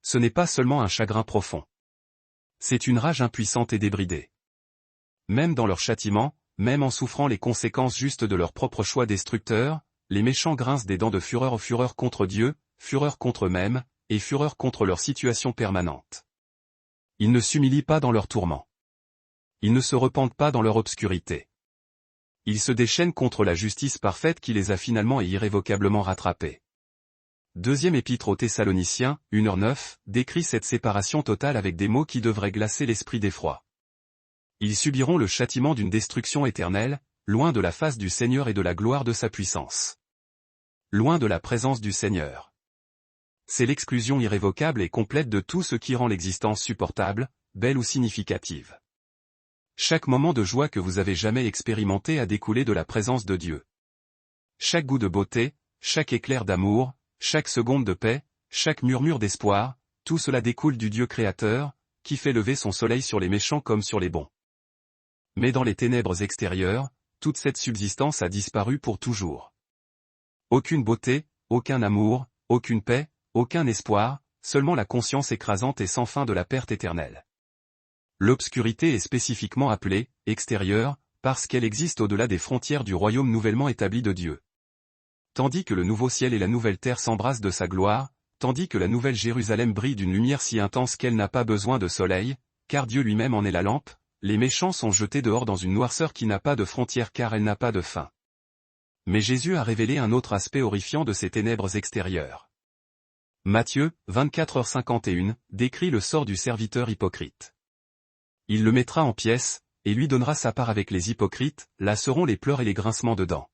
Ce n'est pas seulement un chagrin profond. C'est une rage impuissante et débridée. Même dans leur châtiment, même en souffrant les conséquences justes de leur propre choix destructeur, les méchants grincent des dents de fureur contre Dieu, fureur contre eux-mêmes, et fureur contre leur situation permanente. Ils ne s'humilient pas dans leur tourment. Ils ne se repentent pas dans leur obscurité. Ils se déchaînent contre la justice parfaite qui les a finalement et irrévocablement rattrapés. Deuxième épître aux Thessaloniciens, 1h9, décrit cette séparation totale avec des mots qui devraient glacer l'esprit d'effroi. Ils subiront le châtiment d'une destruction éternelle, loin de la face du Seigneur et de la gloire de sa puissance. Loin de la présence du Seigneur. C'est l'exclusion irrévocable et complète de tout ce qui rend l'existence supportable, belle ou significative. Chaque moment de joie que vous avez jamais expérimenté a découlé de la présence de Dieu. Chaque goût de beauté, chaque éclair d'amour, chaque seconde de paix, chaque murmure d'espoir, tout cela découle du Dieu créateur, qui fait lever son soleil sur les méchants comme sur les bons. Mais dans les ténèbres extérieures, toute cette subsistance a disparu pour toujours. Aucune beauté, aucun amour, aucune paix, aucun espoir, seulement la conscience écrasante et sans fin de la perte éternelle. L'obscurité est spécifiquement appelée « extérieure » parce qu'elle existe au-delà des frontières du royaume nouvellement établi de Dieu. Tandis que le nouveau ciel et la nouvelle terre s'embrassent de sa gloire, tandis que la nouvelle Jérusalem brille d'une lumière si intense qu'elle n'a pas besoin de soleil, car Dieu lui-même en est la lampe, les méchants sont jetés dehors dans une noirceur qui n'a pas de frontières car elle n'a pas de fin. Mais Jésus a révélé un autre aspect horrifiant de ces ténèbres extérieures. Matthieu, 24h51, décrit le sort du serviteur hypocrite. Il le mettra en pièces, et lui donnera sa part avec les hypocrites, là seront les pleurs et les grincements de dents.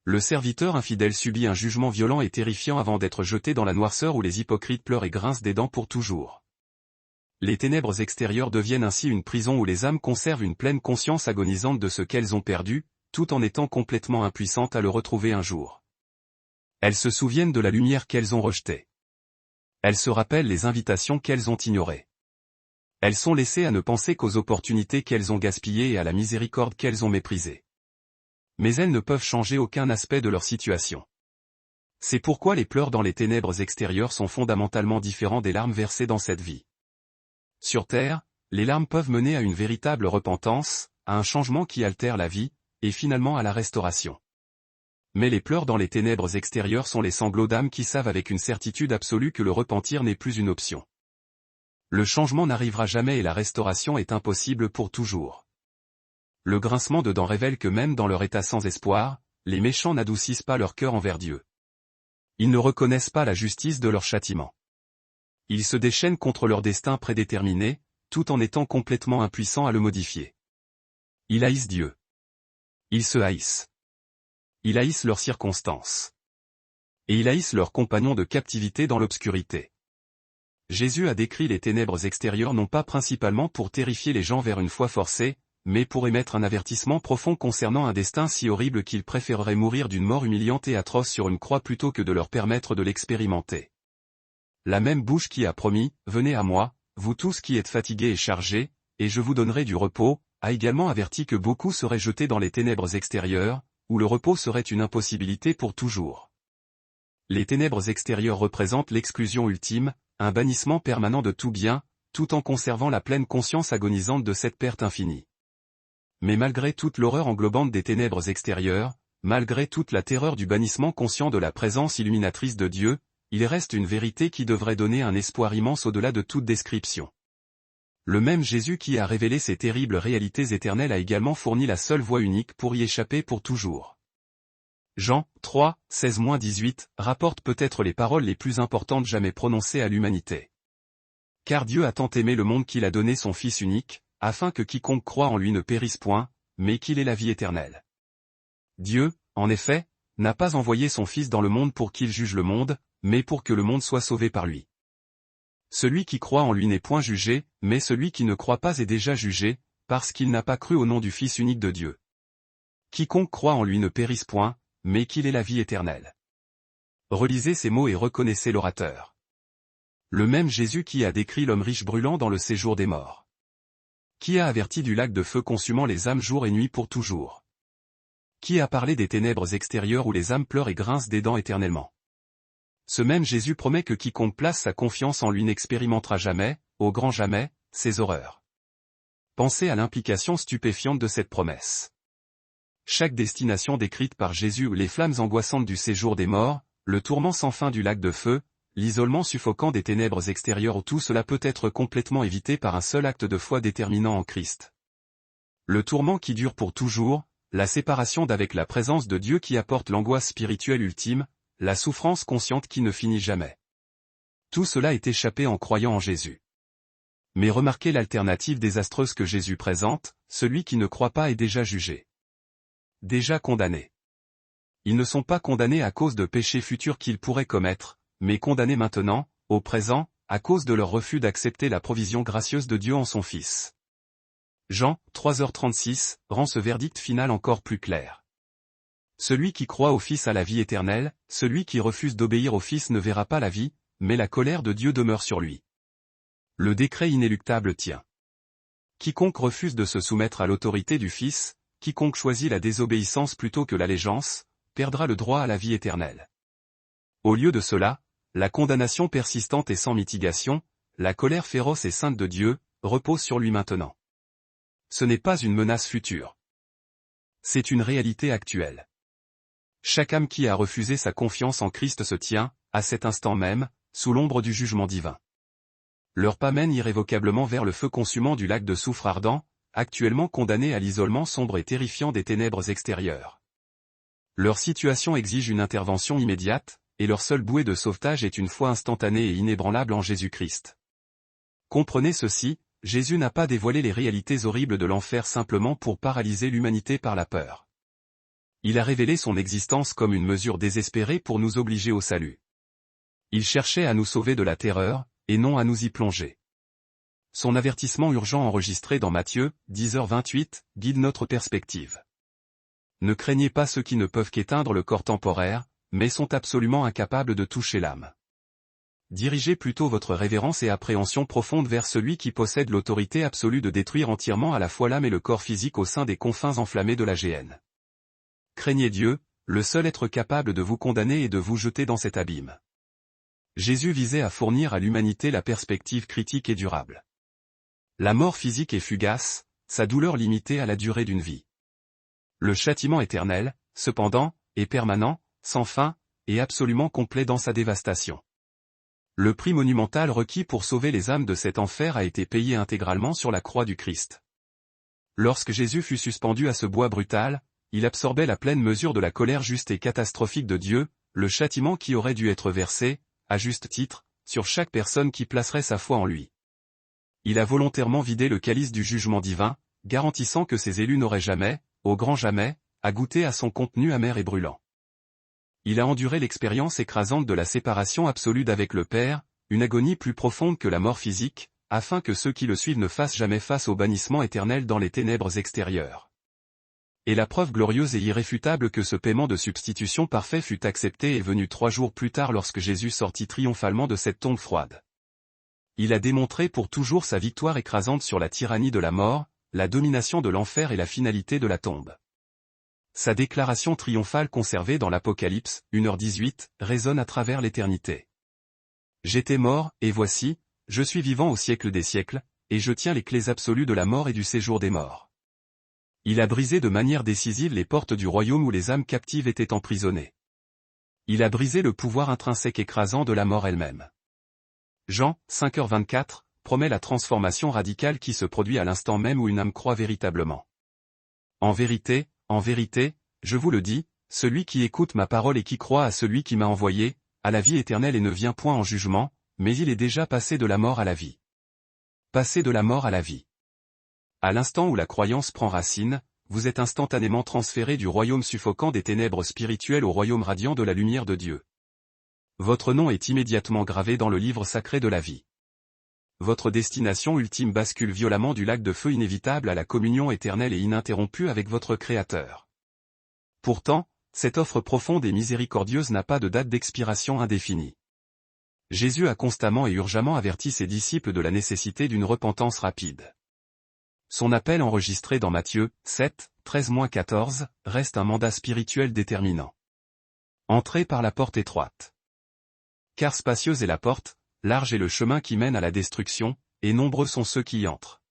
Le serviteur infidèle subit un jugement violent et terrifiant avant d'être jeté dans la noirceur où les hypocrites pleurent et grincent des dents pour toujours. Les ténèbres extérieures deviennent ainsi une prison où les âmes conservent une pleine conscience agonisante de ce qu'elles ont perdu, tout en étant complètement impuissantes à le retrouver un jour. Elles se souviennent de la lumière qu'elles ont rejetée. Elles se rappellent les invitations qu'elles ont ignorées. Elles sont laissées à ne penser qu'aux opportunités qu'elles ont gaspillées et à la miséricorde qu'elles ont méprisée. Mais elles ne peuvent changer aucun aspect de leur situation. C'est pourquoi les pleurs dans les ténèbres extérieures sont fondamentalement différents des larmes versées dans cette vie. Sur terre, les larmes peuvent mener à une véritable repentance, à un changement qui altère la vie, et finalement à la restauration. Mais les pleurs dans les ténèbres extérieures sont les sanglots d'âme qui savent avec une certitude absolue que le repentir n'est plus une option. Le changement n'arrivera jamais et la restauration est impossible pour toujours. Le grincement de dents révèle que même dans leur état sans espoir, les méchants n'adoucissent pas leur cœur envers Dieu. Ils ne reconnaissent pas la justice de leur châtiment. Ils se déchaînent contre leur destin prédéterminé, tout en étant complètement impuissants à le modifier. Ils haïssent Dieu. Ils se haïssent. Ils haïssent leurs circonstances. Et ils haïssent leurs compagnons de captivité dans l'obscurité. Jésus a décrit les ténèbres extérieures non pas principalement pour terrifier les gens vers une foi forcée, mais pour émettre un avertissement profond concernant un destin si horrible qu'ils préféreraient mourir d'une mort humiliante et atroce sur une croix plutôt que de leur permettre de l'expérimenter. La même bouche qui a promis, « Venez à moi, vous tous qui êtes fatigués et chargés, et je vous donnerai du repos », a également averti que beaucoup seraient jetés dans les ténèbres extérieures, où le repos serait une impossibilité pour toujours. Les ténèbres extérieures représentent l'exclusion ultime, un bannissement permanent de tout bien, tout en conservant la pleine conscience agonisante de cette perte infinie. Mais malgré toute l'horreur englobante des ténèbres extérieures, malgré toute la terreur du bannissement conscient de la présence illuminatrice de Dieu, il reste une vérité qui devrait donner un espoir immense au-delà de toute description. Le même Jésus qui a révélé ces terribles réalités éternelles a également fourni la seule voie unique pour y échapper pour toujours. Jean 3, 16-18 rapporte peut-être les paroles les plus importantes jamais prononcées à l'humanité. Car Dieu a tant aimé le monde qu'il a donné son Fils unique, afin que quiconque croit en lui ne périsse point, mais qu'il ait la vie éternelle. Dieu, en effet, n'a pas envoyé son Fils dans le monde pour qu'il juge le monde, mais pour que le monde soit sauvé par lui. Celui qui croit en lui n'est point jugé, mais celui qui ne croit pas est déjà jugé, parce qu'il n'a pas cru au nom du Fils unique de Dieu. Quiconque croit en lui ne périsse point, mais qu'il ait la vie éternelle. Relisez ces mots et reconnaissez l'orateur. Le même Jésus qui a décrit l'homme riche brûlant dans le séjour des morts. Qui a averti du lac de feu consumant les âmes jour et nuit pour toujours. Qui a parlé des ténèbres extérieures où les âmes pleurent et grincent des dents éternellement. Ce même Jésus promet que quiconque place sa confiance en lui n'expérimentera jamais, au grand jamais, ces horreurs. Pensez à l'implication stupéfiante de cette promesse. Chaque destination décrite par Jésus, les flammes angoissantes du séjour des morts, le tourment sans fin du lac de feu, l'isolement suffocant des ténèbres extérieures, tout cela peut être complètement évité par un seul acte de foi déterminant en Christ. Le tourment qui dure pour toujours, la séparation d'avec la présence de Dieu qui apporte l'angoisse spirituelle ultime, la souffrance consciente qui ne finit jamais. Tout cela est échappé en croyant en Jésus. Mais remarquez l'alternative désastreuse que Jésus présente, celui qui ne croit pas est déjà jugé. Déjà condamnés. Ils ne sont pas condamnés à cause de péchés futurs qu'ils pourraient commettre, mais condamnés maintenant, au présent, à cause de leur refus d'accepter la provision gracieuse de Dieu en son Fils. Jean 3h36 rend ce verdict final encore plus clair. Celui qui croit au Fils a la vie éternelle, celui qui refuse d'obéir au Fils ne verra pas la vie, mais la colère de Dieu demeure sur lui. Le décret inéluctable tient. Quiconque refuse de se soumettre à l'autorité du Fils, quiconque choisit la désobéissance plutôt que l'allégeance, perdra le droit à la vie éternelle. Au lieu de cela, la condamnation persistante et sans mitigation, la colère féroce et sainte de Dieu, repose sur lui maintenant. Ce n'est pas une menace future. C'est une réalité actuelle. Chaque âme qui a refusé sa confiance en Christ se tient, à cet instant même, sous l'ombre du jugement divin. Leur pas mène irrévocablement vers le feu consumant du lac de soufre ardent, actuellement condamnés à l'isolement sombre et terrifiant des ténèbres extérieures. Leur situation exige une intervention immédiate, et leur seule bouée de sauvetage est une foi instantanée et inébranlable en Jésus-Christ. Comprenez ceci, Jésus n'a pas dévoilé les réalités horribles de l'enfer simplement pour paralyser l'humanité par la peur. Il a révélé son existence comme une mesure désespérée pour nous obliger au salut. Il cherchait à nous sauver de la terreur, et non à nous y plonger. Son avertissement urgent enregistré dans Matthieu, 10h28, guide notre perspective. Ne craignez pas ceux qui ne peuvent qu'éteindre le corps temporaire, mais sont absolument incapables de toucher l'âme. Dirigez plutôt votre révérence et appréhension profonde vers celui qui possède l'autorité absolue de détruire entièrement à la fois l'âme et le corps physique au sein des confins enflammés de la géhenne. Craignez Dieu, le seul être capable de vous condamner et de vous jeter dans cet abîme. Jésus visait à fournir à l'humanité la perspective critique et durable. La mort physique est fugace, sa douleur limitée à la durée d'une vie. Le châtiment éternel, cependant, est permanent, sans fin, et absolument complet dans sa dévastation. Le prix monumental requis pour sauver les âmes de cet enfer a été payé intégralement sur la croix du Christ. Lorsque Jésus fut suspendu à ce bois brutal, il absorbait la pleine mesure de la colère juste et catastrophique de Dieu, le châtiment qui aurait dû être versé, à juste titre, sur chaque personne qui placerait sa foi en lui. Il a volontairement vidé le calice du jugement divin, garantissant que ses élus n'auraient jamais, au grand jamais, à goûter à son contenu amer et brûlant. Il a enduré l'expérience écrasante de la séparation absolue d'avec le Père, une agonie plus profonde que la mort physique, afin que ceux qui le suivent ne fassent jamais face au bannissement éternel dans les ténèbres extérieures. Et la preuve glorieuse et irréfutable que ce paiement de substitution parfait fut accepté est venue 3 jours plus tard lorsque Jésus sortit triomphalement de cette tombe froide. Il a démontré pour toujours sa victoire écrasante sur la tyrannie de la mort, la domination de l'enfer et la finalité de la tombe. Sa déclaration triomphale conservée dans l'Apocalypse, 1h18, résonne à travers l'éternité. J'étais mort, et voici, je suis vivant au siècle des siècles, et je tiens les clés absolues de la mort et du séjour des morts. Il a brisé de manière décisive les portes du royaume où les âmes captives étaient emprisonnées. Il a brisé le pouvoir intrinsèque écrasant de la mort elle-même. Jean, 5h24, promet la transformation radicale qui se produit à l'instant même où une âme croit véritablement. En vérité, je vous le dis, celui qui écoute ma parole et qui croit à celui qui m'a envoyé, a la vie éternelle et ne vient point en jugement, mais il est déjà passé de la mort à la vie. Passé de la mort à la vie. À l'instant où la croyance prend racine, vous êtes instantanément transféré du royaume suffocant des ténèbres spirituelles au royaume radiant de la lumière de Dieu. Votre nom est immédiatement gravé dans le livre sacré de la vie. Votre destination ultime bascule violemment du lac de feu inévitable à la communion éternelle et ininterrompue avec votre Créateur. Pourtant, cette offre profonde et miséricordieuse n'a pas de date d'expiration indéfinie. Jésus a constamment et urgemment averti ses disciples de la nécessité d'une repentance rapide. Son appel enregistré dans Matthieu 7, 13-14, reste un mandat spirituel déterminant. Entrez par la porte étroite. Car spacieuse est la porte, large est le chemin qui mène à la destruction, et nombreux sont ceux qui y entrent.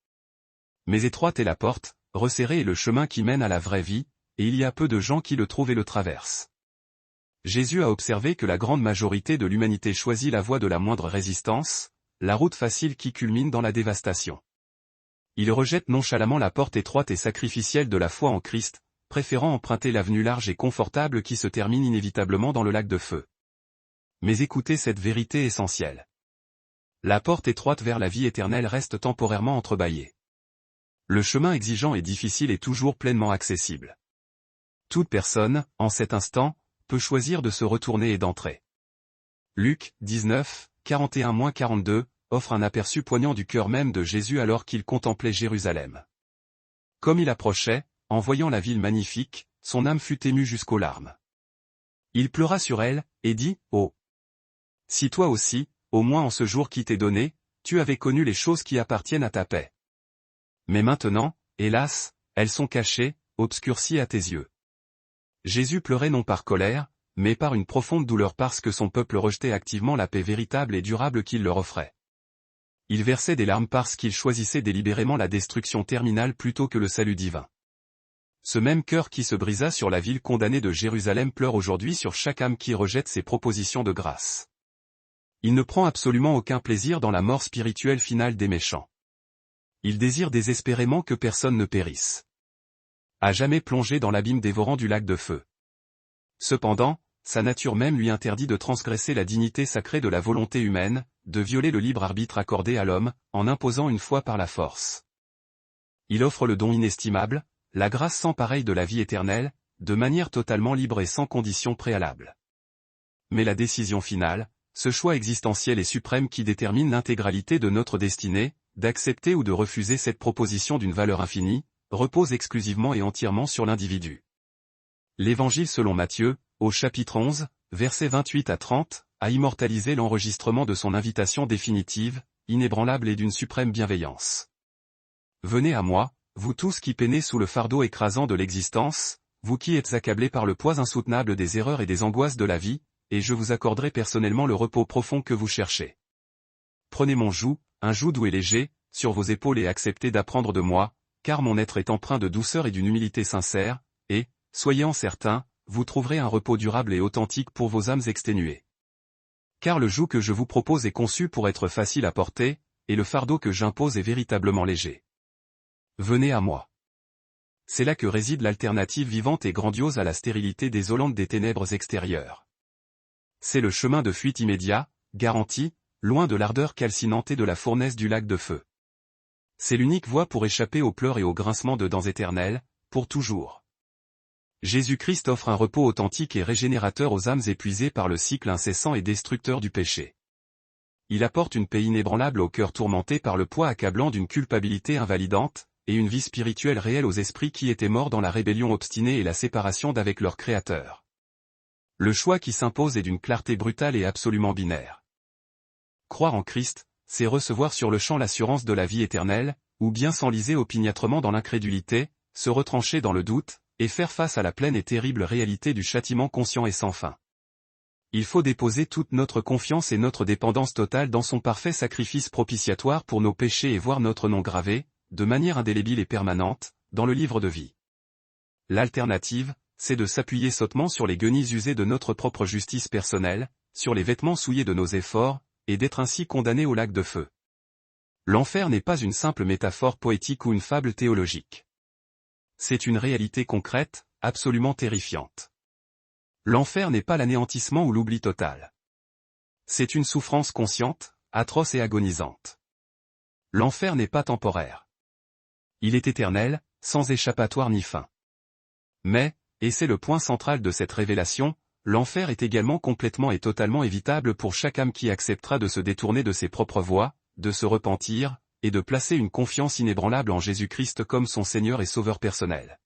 Mais étroite est la porte, resserré est le chemin qui mène à la vraie vie, et il y a peu de gens qui le trouvent et le traversent. Jésus a observé que la grande majorité de l'humanité choisit la voie de la moindre résistance, la route facile qui culmine dans la dévastation. Il rejette nonchalamment la porte étroite et sacrificielle de la foi en Christ, préférant emprunter l'avenue large et confortable qui se termine inévitablement dans le lac de feu. Mais écoutez cette vérité essentielle. La porte étroite vers la vie éternelle reste temporairement entrebâillée. Le chemin exigeant et difficile est toujours pleinement accessible. Toute personne, en cet instant, peut choisir de se retourner et d'entrer. Luc 19, 41-42, offre un aperçu poignant du cœur même de Jésus alors qu'il contemplait Jérusalem. Comme il approchait, en voyant la ville magnifique, son âme fut émue jusqu'aux larmes. Il pleura sur elle, et dit, « Oh! Si toi aussi, au moins en ce jour qui t'est donné, tu avais connu les choses qui appartiennent à ta paix. Mais maintenant, hélas, elles sont cachées, obscurcies à tes yeux. » Jésus pleurait non par colère, mais par une profonde douleur parce que son peuple rejetait activement la paix véritable et durable qu'il leur offrait. Il versait des larmes parce qu'il choisissait délibérément la destruction terminale plutôt que le salut divin. Ce même cœur qui se brisa sur la ville condamnée de Jérusalem pleure aujourd'hui sur chaque âme qui rejette ses propositions de grâce. Il ne prend absolument aucun plaisir dans la mort spirituelle finale des méchants. Il désire désespérément que personne ne périsse. À jamais plongé dans l'abîme dévorant du lac de feu. Cependant, sa nature même lui interdit de transgresser la dignité sacrée de la volonté humaine, de violer le libre arbitre accordé à l'homme, en imposant une foi par la force. Il offre le don inestimable, la grâce sans pareille de la vie éternelle, de manière totalement libre et sans condition préalable. Mais la décision finale, ce choix existentiel et suprême qui détermine l'intégralité de notre destinée, d'accepter ou de refuser cette proposition d'une valeur infinie, repose exclusivement et entièrement sur l'individu. L'Évangile selon Matthieu, au chapitre 11, versets 28 à 30, a immortalisé l'enregistrement de son invitation définitive, inébranlable et d'une suprême bienveillance. Venez à moi, vous tous qui peinez sous le fardeau écrasant de l'existence, vous qui êtes accablés par le poids insoutenable des erreurs et des angoisses de la vie, et je vous accorderai personnellement le repos profond que vous cherchez. Prenez mon joug, un joug doux et léger, sur vos épaules et acceptez d'apprendre de moi, car mon être est empreint de douceur et d'une humilité sincère, et, soyez-en certains, vous trouverez un repos durable et authentique pour vos âmes exténuées. Car le joug que je vous propose est conçu pour être facile à porter, et le fardeau que j'impose est véritablement léger. Venez à moi. C'est là que réside l'alternative vivante et grandiose à la stérilité désolante des ténèbres extérieures. C'est le chemin de fuite immédiat, garanti, loin de l'ardeur calcinante et de la fournaise du lac de feu. C'est l'unique voie pour échapper aux pleurs et aux grincements de dents éternels, pour toujours. Jésus-Christ offre un repos authentique et régénérateur aux âmes épuisées par le cycle incessant et destructeur du péché. Il apporte une paix inébranlable au cœur tourmenté par le poids accablant d'une culpabilité invalidante, et une vie spirituelle réelle aux esprits qui étaient morts dans la rébellion obstinée et la séparation d'avec leur Créateur. Le choix qui s'impose est d'une clarté brutale et absolument binaire. Croire en Christ, c'est recevoir sur le champ l'assurance de la vie éternelle, ou bien s'enliser opiniâtrement dans l'incrédulité, se retrancher dans le doute, et faire face à la pleine et terrible réalité du châtiment conscient et sans fin. Il faut déposer toute notre confiance et notre dépendance totale dans son parfait sacrifice propitiatoire pour nos péchés et voir notre nom gravé, de manière indélébile et permanente, dans le livre de vie. L'alternative, c'est de s'appuyer sottement sur les guenilles usées de notre propre justice personnelle, sur les vêtements souillés de nos efforts, et d'être ainsi condamné au lac de feu. L'enfer n'est pas une simple métaphore poétique ou une fable théologique. C'est une réalité concrète, absolument terrifiante. L'enfer n'est pas l'anéantissement ou l'oubli total. C'est une souffrance consciente, atroce et agonisante. L'enfer n'est pas temporaire. Il est éternel, sans échappatoire ni fin. Mais, et c'est le point central de cette révélation, l'enfer est également complètement et totalement évitable pour chaque âme qui acceptera de se détourner de ses propres voies, de se repentir, et de placer une confiance inébranlable en Jésus-Christ comme son Seigneur et Sauveur personnel.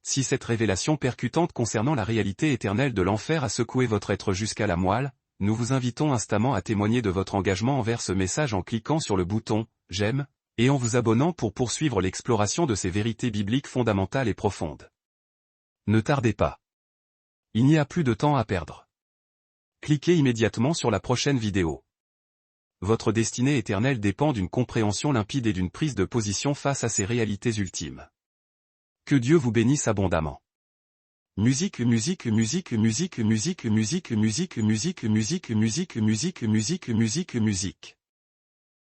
Si cette révélation percutante concernant la réalité éternelle de l'enfer a secoué votre être jusqu'à la moelle, nous vous invitons instamment à témoigner de votre engagement envers ce message en cliquant sur le bouton « J'aime » et en vous abonnant pour poursuivre l'exploration de ces vérités bibliques fondamentales et profondes. Ne tardez pas. Il n'y a plus de temps à perdre. Cliquez immédiatement sur la prochaine vidéo. Votre destinée éternelle dépend d'une compréhension limpide et d'une prise de position face à ces réalités ultimes. Que Dieu vous bénisse abondamment. Musique, musique, musique, musique, musique, musique, musique, musique, musique, musique, musique, musique, musique, musique.